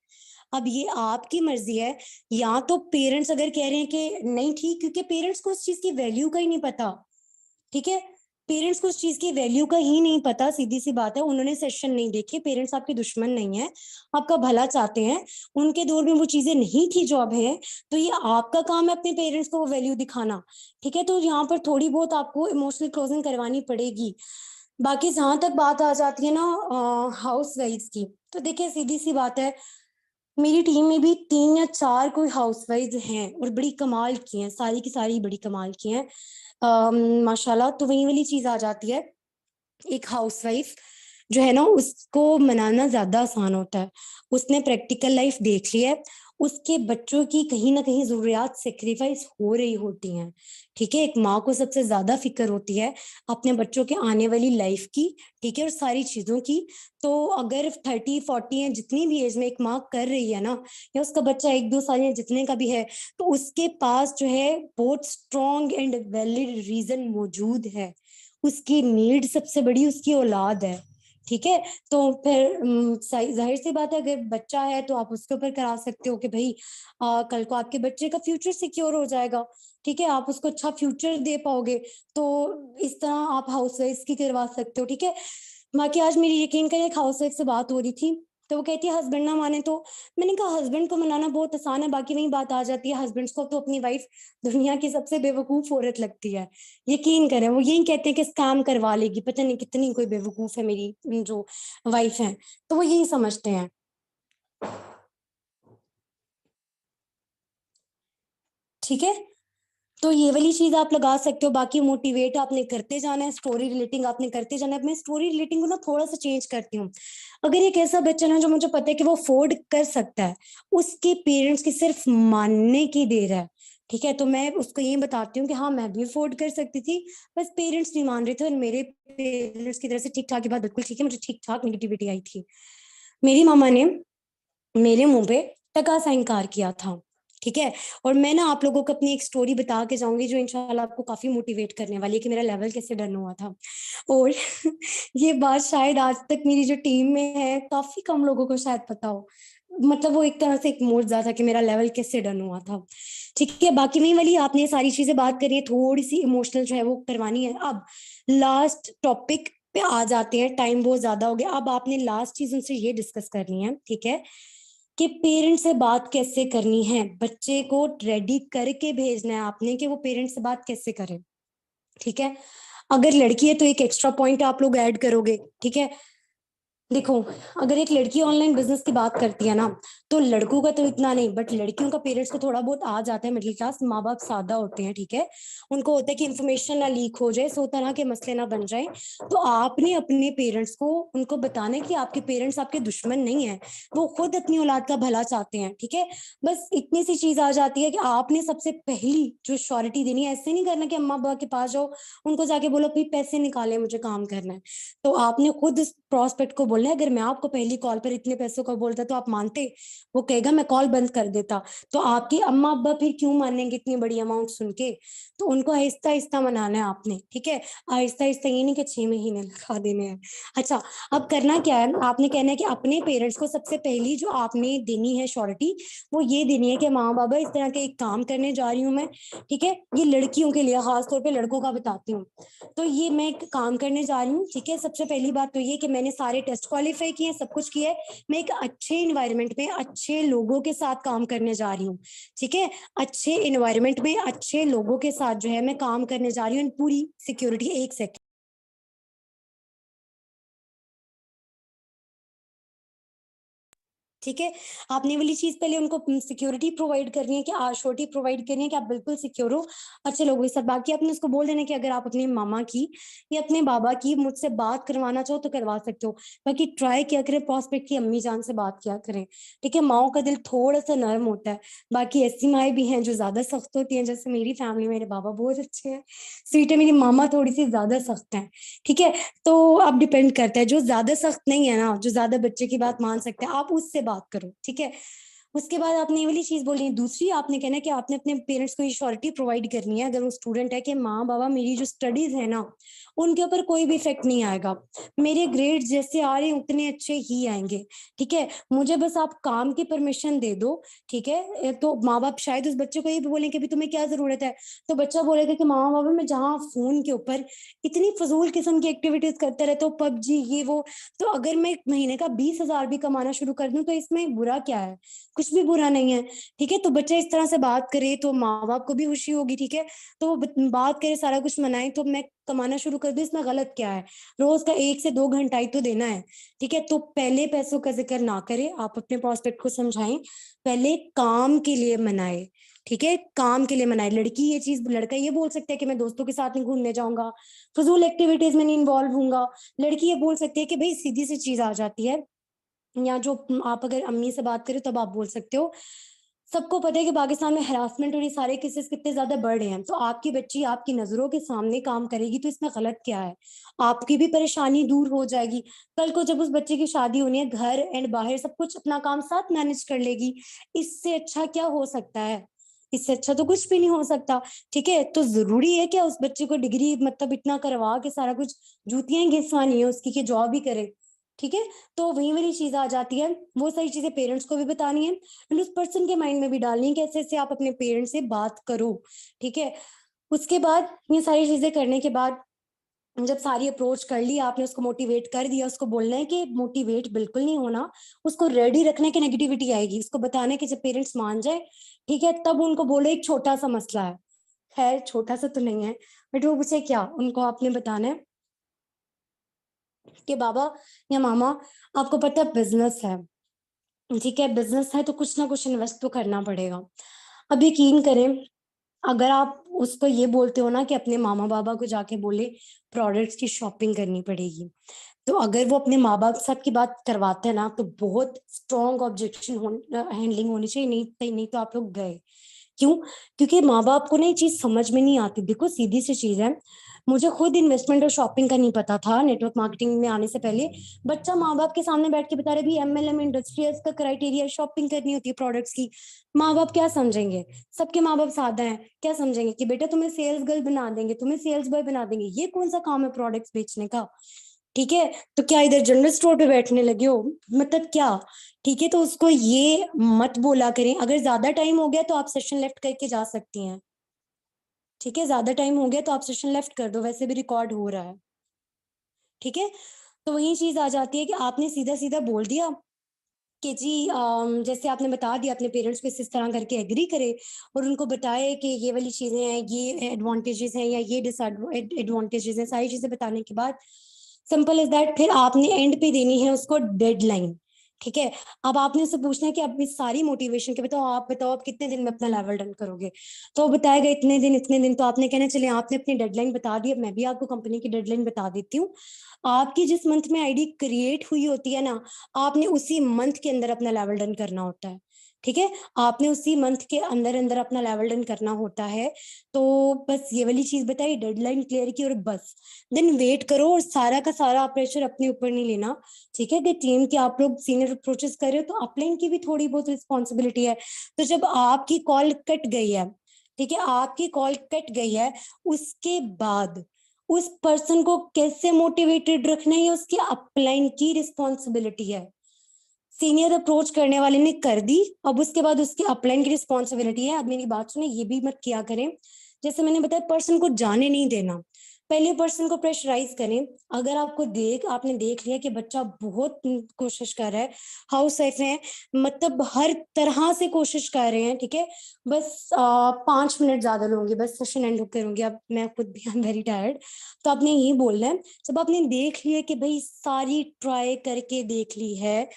अब ये आपकी मर्जी है, या तो पेरेंट्स अगर कह रहे हैं कि नहीं ठीक, क्योंकि पेरेंट्स को उस चीज की वैल्यू का ही नहीं पता, ठीक है, पेरेंट्स को उस चीज की वैल्यू का ही नहीं पता, सीधी सी बात है, उन्होंने सेशन नहीं देखे, पेरेंट्स आपके दुश्मन नहीं है, आपका भला चाहते हैं, उनके दौर में वो चीजें नहीं थी जो अब है, तो ये आपका काम है अपने पेरेंट्स को वो वैल्यू दिखाना, ठीक है। तो यहाँ पर थोड़ी बहुत आपको इमोशनल क्लोजिंग करवानी पड़ेगी। बाकी जहां तक बात आ जाती है ना हाउस वाइफ की, तो देखिए सीधी सी बात है, मेरी टीम में भी 3 या 4 कोई हाउसवाइफ हैं और बड़ी कमाल की हैं, सारी की सारी बड़ी कमाल की हैं, माशाल्लाह। तो वही वाली चीज आ जाती है, एक हाउसवाइफ जो है ना उसको मनाना ज्यादा आसान होता है, उसने प्रैक्टिकल लाइफ देख ली है, उसके बच्चों की कहीं ना कहीं जरूरियात सेक्रीफाइस हो रही होती हैं, ठीक है। एक माँ को सबसे ज्यादा फिक्र होती है अपने बच्चों के आने वाली लाइफ की, ठीक है, और सारी चीजों की। तो अगर 30-40 या जितनी भी एज में एक माँ कर रही है ना, या उसका बच्चा 1-2 साल या जितने का भी है, तो उसके पास जो है बहुत स्ट्रॉन्ग एंड वैलिड रीजन मौजूद है, उसकी नीड सबसे बड़ी उसकी औलाद है, ठीक है। तो फिर जाहिर सी बात है, अगर बच्चा है तो आप उसके ऊपर करा सकते हो कि भाई कल को आपके बच्चे का फ्यूचर सिक्योर हो जाएगा, ठीक है, आप उसको अच्छा फ्यूचर दे पाओगे। तो इस तरह आप हाउस वाइफ की करवा सकते हो, ठीक है। बाकी आज मेरी यकीन करें एक हाउस वाइफ से बात हो रही थी, तो वो कहती है हस्बैंड ना माने तो, मैंने कहा हस्बैंड को मनाना बहुत आसान है, बाकी वही बात आ जाती है, हस्बैंड्स को तो अपनी वाइफ दुनिया की सबसे बेवकूफ औरत लगती है। यकीन करें वो यही कहते हैं कि काम करवा लेगी, पता नहीं कितनी कोई बेवकूफ है मेरी जो वाइफ है, तो वो यही समझते हैं, ठीक है। तो ये वाली चीज आप लगा सकते हो। बाकी मोटिवेट आपने करते जाना है, स्टोरी रिलेटिंग आपने करते जाना है। मैं स्टोरी रिलेटिंग को ना थोड़ा सा चेंज करती हूँ। अगर एक ऐसा बच्चा ना जो मुझे पता है कि वो अफोर्ड कर सकता है, उसके पेरेंट्स की सिर्फ मानने की देर है, ठीक है, तो मैं उसको ये बताती हूँ कि हाँ मैं भी अफोर्ड कर सकती थी, बस पेरेंट्स नहीं मान रहे थे, और मेरे पेरेंट्स की तरफ से ठीक ठाक, की बात बिल्कुल ठीक है, मुझे ठीक ठाक नेगेटिविटी आई थी। मेरी मामा ने मेरे मुंह पे टका सा इनकार किया था, ठीक है। और मैं ना आप लोगों को अपनी एक स्टोरी बता के जाऊंगी जो इंशाल्लाह आपको काफी मोटिवेट करने वाली है कि मेरा लेवल कैसे डन हुआ था। और ये बात शायद आज तक मेरी जो टीम में है काफी कम लोगों को शायद पता हो, मतलब वो एक तरह से एक मोर्चा था कि मेरा लेवल कैसे डन हुआ था, ठीक है। बाकी वही वाली आपने सारी चीजें बात करी है, थोड़ी सी इमोशनल जो है वो करवानी है। अब लास्ट टॉपिक पे आ जाते हैं, टाइम बहुत ज्यादा हो गया, अब आपने लास्ट चीज उनसे ये डिस्कस करनी है, ठीक है, कि पेरेंट्स से बात कैसे करनी है, बच्चे को रेडी करके भेजना है आपने कि वो पेरेंट्स से बात कैसे करें, ठीक है। अगर लड़की है तो एक एक्स्ट्रा पॉइंट आप लोग ऐड करोगे, ठीक है। देखो, अगर एक लड़की ऑनलाइन बिजनेस की बात करती है ना, तो लड़कों का तो इतना नहीं, बट लड़कियों का पेरेंट्स को थोड़ा बहुत आ जाता है, मिडिल क्लास माँ बाप सादा होते हैं, ठीक है, उनको होता है कि इन्फॉर्मेशन ना लीक हो जाए, सो तरह के मसले ना बन जाए। तो आपने अपने पेरेंट्स को उनको बताना है कि आपके पेरेंट्स आपके दुश्मन नहीं है, वो खुद अपनी औलाद का भला चाहते हैं, ठीक है। बस इतनी सी चीज आ जाती है कि आपने सबसे पहली जो श्योरिटी देनी है, ऐसे नहीं करना कि अम्मा बाबा के पास जाओ, उनको जाके बोलो भाई पैसे निकाले मुझे काम करना है, तो आपने खुद इस प्रोस्पेक्ट को बोलना है। अगर मैं आपको पहली कॉल पर इतने पैसों का बोलता तो आप मानते? वो कहेगा मैं कॉल बंद कर देता। तो आपके अम्मा अब्बा फिर क्यों मानेंगे इतनी बड़ी अमाउंट सुन के? तो उनको आहिस्ता आहिस्ता मनाना है आपने, ठीक है। आहिस्ता आहिस्ता ये नहीं कि 6 महीने लगा देने हैं। अच्छा, अब करना क्या है, आपने कहना है कि अपने पेरेंट्स को सबसे पहली जो आपने देनी है श्योरिटी, वो ये देनी है कि माँ बाबा इस तरह के एक काम करने जा रही हूँ मैं, ठीक है, ये लड़कियों के लिए, खासतौर पर लड़कों का बताती हूँ। तो ये मैं एक काम करने जा रही हूँ, ठीक है। सबसे पहली बात तो ये कि मैंने सारे टेस्ट क्वालिफाई किए, सब कुछ किया है, मैं एक अच्छे इन्वायरमेंट में अच्छे लोगों के साथ काम करने जा रही हूँ, ठीक है। अच्छे इन्वायरमेंट में अच्छे लोगों के साथ जो है मैं काम करने जा रही हूँ, पूरी सिक्योरिटी। एक सेकंड, ठीक है। आपने वाली चीज पहले उनको सिक्योरिटी प्रोवाइड करनी है, कि आश्योरिटी प्रोवाइड करनी है कि आप बिल्कुल सिक्योर हो अच्छे लोगों के साथ। बाकी आपने उसको बोल देना कि अगर आप अपने मामा की या अपने बाबा की मुझसे बात करवाना चाहो तो करवा सकते हो। बाकी ट्राई किया करें प्रॉस्पेक्ट की अम्मी जान से बात किया करें, ठीक है। माओ का दिल थोड़ा सा नर्म होता है, बाकी ऐसी माएँ भी हैं जो ज्यादा सख्त होती हैं, जैसे मेरी फैमिली, मेरे बाबा बहुत अच्छे हैं, स्वीट है, मेरी मामा थोड़ी सी ज्यादा सख्त है, ठीक है। तो अब डिपेंड करता है, जो ज्यादा सख्त नहीं है ना, जो ज्यादा बच्चे की बात मान सकते हैं, आप उससे बात करो, ठीक है। उसके बाद आपने ये वाली चीज बोलनी है। दूसरी आपने कहना है कि आपने अपने पेरेंट्स को ये श्योरिटी प्रोवाइड करनी है, अगर वो स्टूडेंट है, कि माँ बाबा मेरी जो स्टडीज है ना उनके ऊपर कोई भी इफेक्ट नहीं आएगा, मेरे ग्रेड जैसे आ रहे हैं उतने अच्छे ही आएंगे, ठीक है। मुझे बस आप काम की परमिशन दे दो, ठीक है। तो माँ बाप शायद उस बच्चे को ये भी बोले कि अभी तुम्हें क्या जरूरत है, तो बच्चा बोलेगा कि माँ बाबा मैं जहाँ फोन के ऊपर इतनी फजूल किस्म की एक्टिविटीज करते रहते हो, पबजी ये वो, तो अगर मैं महीने का 20,000 भी कमाना शुरू कर दूं तो इसमें बुरा क्या है, कुछ भी बुरा नहीं है, ठीक है। तो बच्चा इस तरह से बात करे तो माँ बाप को भी खुशी होगी, ठीक है। तो वो बात करे, सारा कुछ मनाए, तो मैं कमाना शुरू कर दूं, इसमें गलत क्या है, रोज का 1 से 2 घंटा ही तो देना है, ठीक है। तो पहले पैसों का जिक्र ना करें, आप अपने प्रोस्पेक्ट को समझाएं, पहले काम के लिए मनाए, ठीक है, काम के लिए मनाए। लड़की ये चीज, लड़का ये बोल सकता है कि मैं दोस्तों के साथ नहीं घूमने जाऊंगा, फजूल एक्टिविटीज में नहीं इन्वॉल्व हूंगा। लड़की ये बोल सकती है कि भाई सीधी सी चीज आ जाती है, या जो आप अगर अम्मी से बात करें तब आप बोल सकते हो, सबको पता है कि पाकिस्तान में हरासमेंट और ये सारे केसेस कितने ज्यादा बढ़ रहे हैं, तो आपकी बच्ची आपकी नजरों के सामने काम करेगी तो इसमें गलत क्या है, आपकी भी परेशानी दूर हो जाएगी। कल को जब उस बच्चे की शादी होनी है, घर एंड बाहर सब कुछ अपना काम साथ मैनेज कर लेगी, इससे अच्छा क्या हो सकता है, इससे अच्छा तो कुछ भी नहीं हो सकता, ठीक है। तो जरूरी है क्या उस बच्चे को डिग्री मतलब इतना करवा के सारा कुछ जूतियां घिसवानी है उसकी कि जॉब ही करे, ठीक है। तो वही वाली चीज आ जाती है, वो सारी चीजें पेरेंट्स को भी बतानी है एंड उस पर्सन के माइंड में भी डालनी है कि ऐसे ऐसे आप अपने पेरेंट्स से बात करो, ठीक है। उसके बाद ये सारी चीजें करने के बाद जब सारी अप्रोच कर ली आपने, उसको मोटिवेट कर दिया, उसको बोलना है कि मोटिवेट बिल्कुल नहीं होना, उसको रेडी रखने की नेगेटिविटी आएगी, उसको बताना है कि जब पेरेंट्स मान जाए, ठीक है, तब उनको बोलो एक छोटा सा मसला है, खैर छोटा सा तो नहीं है, बट वो पूछे क्या, उनको आपने बताना है कि बाबा या मामा आपको पता है बिजनेस है, ठीक है, बिजनेस है तो कुछ ना कुछ इन्वेस्ट तो करना पड़ेगा। अब यकीन करें, अगर आप उसको ये बोलते हो ना कि अपने मामा बाबा को जाके बोले प्रोडक्ट्स की शॉपिंग करनी पड़ेगी, तो अगर वो अपने माँ बाप साहब की बात करवाते हैं ना तो बहुत स्ट्रॉन्ग ऑब्जेक्शन हैंडलिंग होनी चाहिए, नहीं नहीं तो आप लोग गए। क्यों? क्योंकि माँ बाप को ना ये चीज समझ में नहीं आती। देखो सीधी सी चीज है, मुझे खुद इन्वेस्टमेंट और शॉपिंग का नहीं पता था नेटवर्क मार्केटिंग में आने से पहले। बच्चा माँ बाप के सामने बैठ के बता रहे भी एमएलएम इंडस्ट्रियल्स का क्राइटेरिया शॉपिंग करनी होती है प्रोडक्ट्स की, माँ बाप क्या समझेंगे, सबके माँ बाप सादा हैं, क्या समझेंगे कि बेटा तुम्हें सेल्स गर्ल बना देंगे, तुम्हें सेल्स बॉय बना देंगे, ये कौन सा काम है प्रोडक्ट्स बेचने का, ठीक है। तो क्या इधर जनरल स्टोर पे बैठने लगे हो, मतलब क्या, ठीक है। तो उसको ये मत बोला करें, अगर ज्यादा टाइम हो गया तो आप सेशन लेफ्ट करके जा सकती हैं, ठीक है, ज्यादा टाइम हो गया तो आप सेशन लेफ्ट कर दो, वैसे भी रिकॉर्ड हो रहा है, ठीक है। तो वही चीज आ जाती है कि आपने सीधा सीधा बोल दिया कि जी जैसे आपने बता दिया अपने पेरेंट्स को इस तरह करके एग्री करे और उनको बताए कि ये वाली चीजें हैं, ये एडवांटेजेस हैं या ये डिसएडवांटेजेस हैं, सारी चीजें बताने के बाद सिंपल इज दैट फिर आपने एंड पे देनी है उसको डेडलाइन, ठीक है। अब आपने उससे पूछना है कि अब इस सारी मोटिवेशन के बताओ, आप बताओ आप कितने दिन में अपना लेवल डन करोगे, तो बताएगा इतने दिन इतने दिन, तो आपने कहना चले आपने अपनी डेडलाइन बता दी, अब मैं भी आपको कंपनी की डेडलाइन बता देती हूँ। आपकी जिस मंथ में आईडी क्रिएट हुई होती है ना, आपने उसी मंथ के अंदर अपना लेवल डन करना होता है, ठीक है। आपने उसी मंथ के अंदर अंदर अपना लेवल डन करना होता है। तो बस ये वाली चीज बताई, डेडलाइन क्लियर की और बस देन वेट करो, और सारा का सारा प्रेशर अपने ऊपर नहीं लेना, ठीक है। कि टीम की आप लोग सीनियर अप्रोचेस कर रहे हो तो अपलाइन की भी थोड़ी बहुत रिस्पॉन्सिबिलिटी है। तो जब आपकी कॉल कट गई है, ठीक है, आपकी कॉल कट गई है, उसके बाद उस पर्सन को कैसे मोटिवेटेड रखना है, उसकी अपलाइन की रिस्पॉन्सिबिलिटी है। सीनियर अप्रोच करने वाले ने कर दी, अब उसके बाद उसकी अपलाइन की रिस्पॉन्सिबिलिटी है। अब मेरी बात सुने, ये भी मत किया करें, जैसे मैंने बताया पर्सन को जाने नहीं देना, पहले पर्सन को प्रेशराइज करें। अगर आपको आपने देख लिया कि बच्चा बहुत कोशिश कर रहा है, हाउस वाइफ है, मतलब हर तरह से कोशिश कर रहे हैं, ठीक है, बस 5 मिनट ज्यादा लूंगी, बस सेशन एंड करूंगी, अब मैं खुद भी आई एम वेरी टायर्ड। तो आपने यही बोलना है, जब आपने देख लिया कि भाई सारी ट्राई करके देख ली है,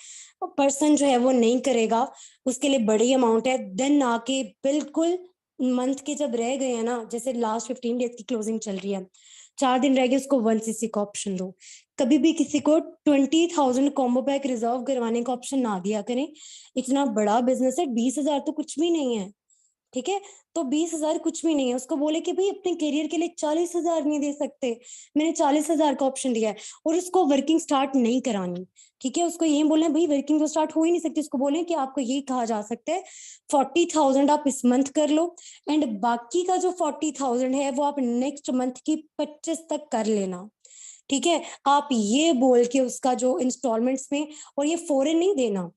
पर्सन जो है वो नहीं करेगा, उसके लिए बड़ी अमाउंट है, देन आके बिल्कुल मंथ के जब रह गए हैं ना, जैसे लास्ट 15 डेज की क्लोजिंग चल रही है, 4 दिन रह गए, उसको 1cc का ऑप्शन दो। कभी भी किसी को 20,000 कॉम्बो पैक रिजर्व करवाने का ऑप्शन ना दिया करें, इतना बड़ा बिजनेस है, 20,000 तो कुछ भी नहीं है, ठीक है, तो 20,000 कुछ भी नहीं है। उसको बोले कि भाई अपने करियर के लिए 40,000 नहीं दे सकते, मैंने 40,000 का ऑप्शन दिया है, और उसको वर्किंग स्टार्ट नहीं करानी। ठीक है, उसको यही बोलना है भाई वर्किंग तो स्टार्ट हो ही नहीं सकती। उसको बोले कि आपको यही कहा जा सकता है 40,000 आप इस मंथ कर लो, एंड बाकी का जो 40,000 है वो आप नेक्स्ट मंथ की 25 तक कर लेना। ठीक है, आप ये बोल के उसका जो इंस्टॉलमेंट्स में, और ये फौरन नहीं देना,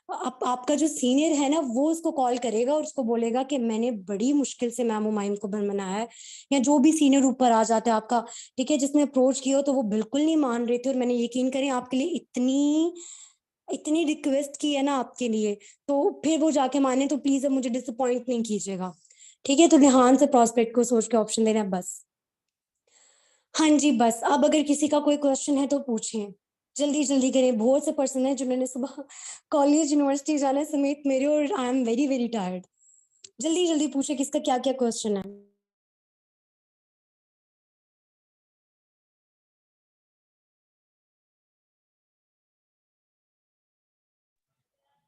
आपका जो सीनियर है ना वो उसको कॉल करेगा और उसको बोलेगा कि मैंने बड़ी मुश्किल से मैम हुमायूं को बनाया है, या जो भी सीनियर ऊपर आ जाता है आपका, ठीक है, जिसने अप्रोच किया हो तो वो बिल्कुल नहीं मान रहे थे, और मैंने यकीन करें आपके लिए इतनी इतनी रिक्वेस्ट की है ना आपके लिए, तो फिर वो जाके माने, तो प्लीज अब मुझे डिसअपॉइंट नहीं कीजिएगा। ठीक है, तो ध्यान से प्रोस्पेक्ट को सोच के ऑप्शन देना है बस। हाँ जी बस, अब अगर किसी का कोई क्वेश्चन है तो पूछें, जल्दी जल्दी करें, बहुत से पर्सन है जिन्होंने सुबह कॉलेज यूनिवर्सिटी जाना है समेत मेरे, और I am very very tired. जल्दी जल्दी पूछे किसका क्या क्या क्वेश्चन है।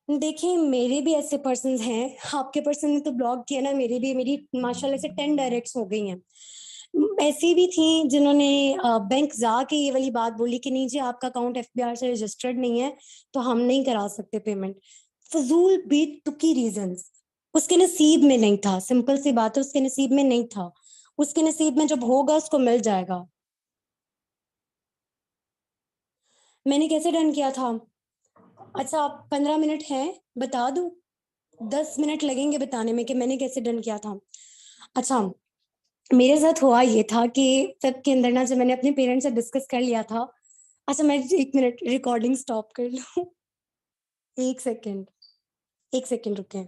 देखिए मेरे भी ऐसे पर्सन हैं, आपके पर्सन ने तो ब्लॉक किया ना, मेरे भी, मेरी माशाल्लाह से 10 डायरेक्ट्स हो गई हैं। ऐसी भी थी जिन्होंने बैंक जाके ये वाली बात बोली कि नहीं जी आपका अकाउंट एफबीआर से रजिस्टर्ड नहीं है, तो हम नहीं करा सकते पेमेंट। फजूल बेतुकी रीजंस, उसके नसीब में नहीं था, सिंपल सी बात है, उसके नसीब में नहीं था, उसके नसीब में जब होगा उसको मिल जाएगा। मैंने कैसे डन किया था? अच्छा आप 15 मिनट हैं, बता दूं? 10 मिनट लगेंगे बताने में कि मैंने कैसे डन किया था। अच्छा, मेरे साथ हुआ ये था कि फेब के अंदर ना, जब मैंने अपने पेरेंट्स से डिस्कस कर लिया था। अच्छा मैं 1 मिनट रिकॉर्डिंग स्टॉप कर लूं? 1 सेकेंड, 1 सेकेंड रुके।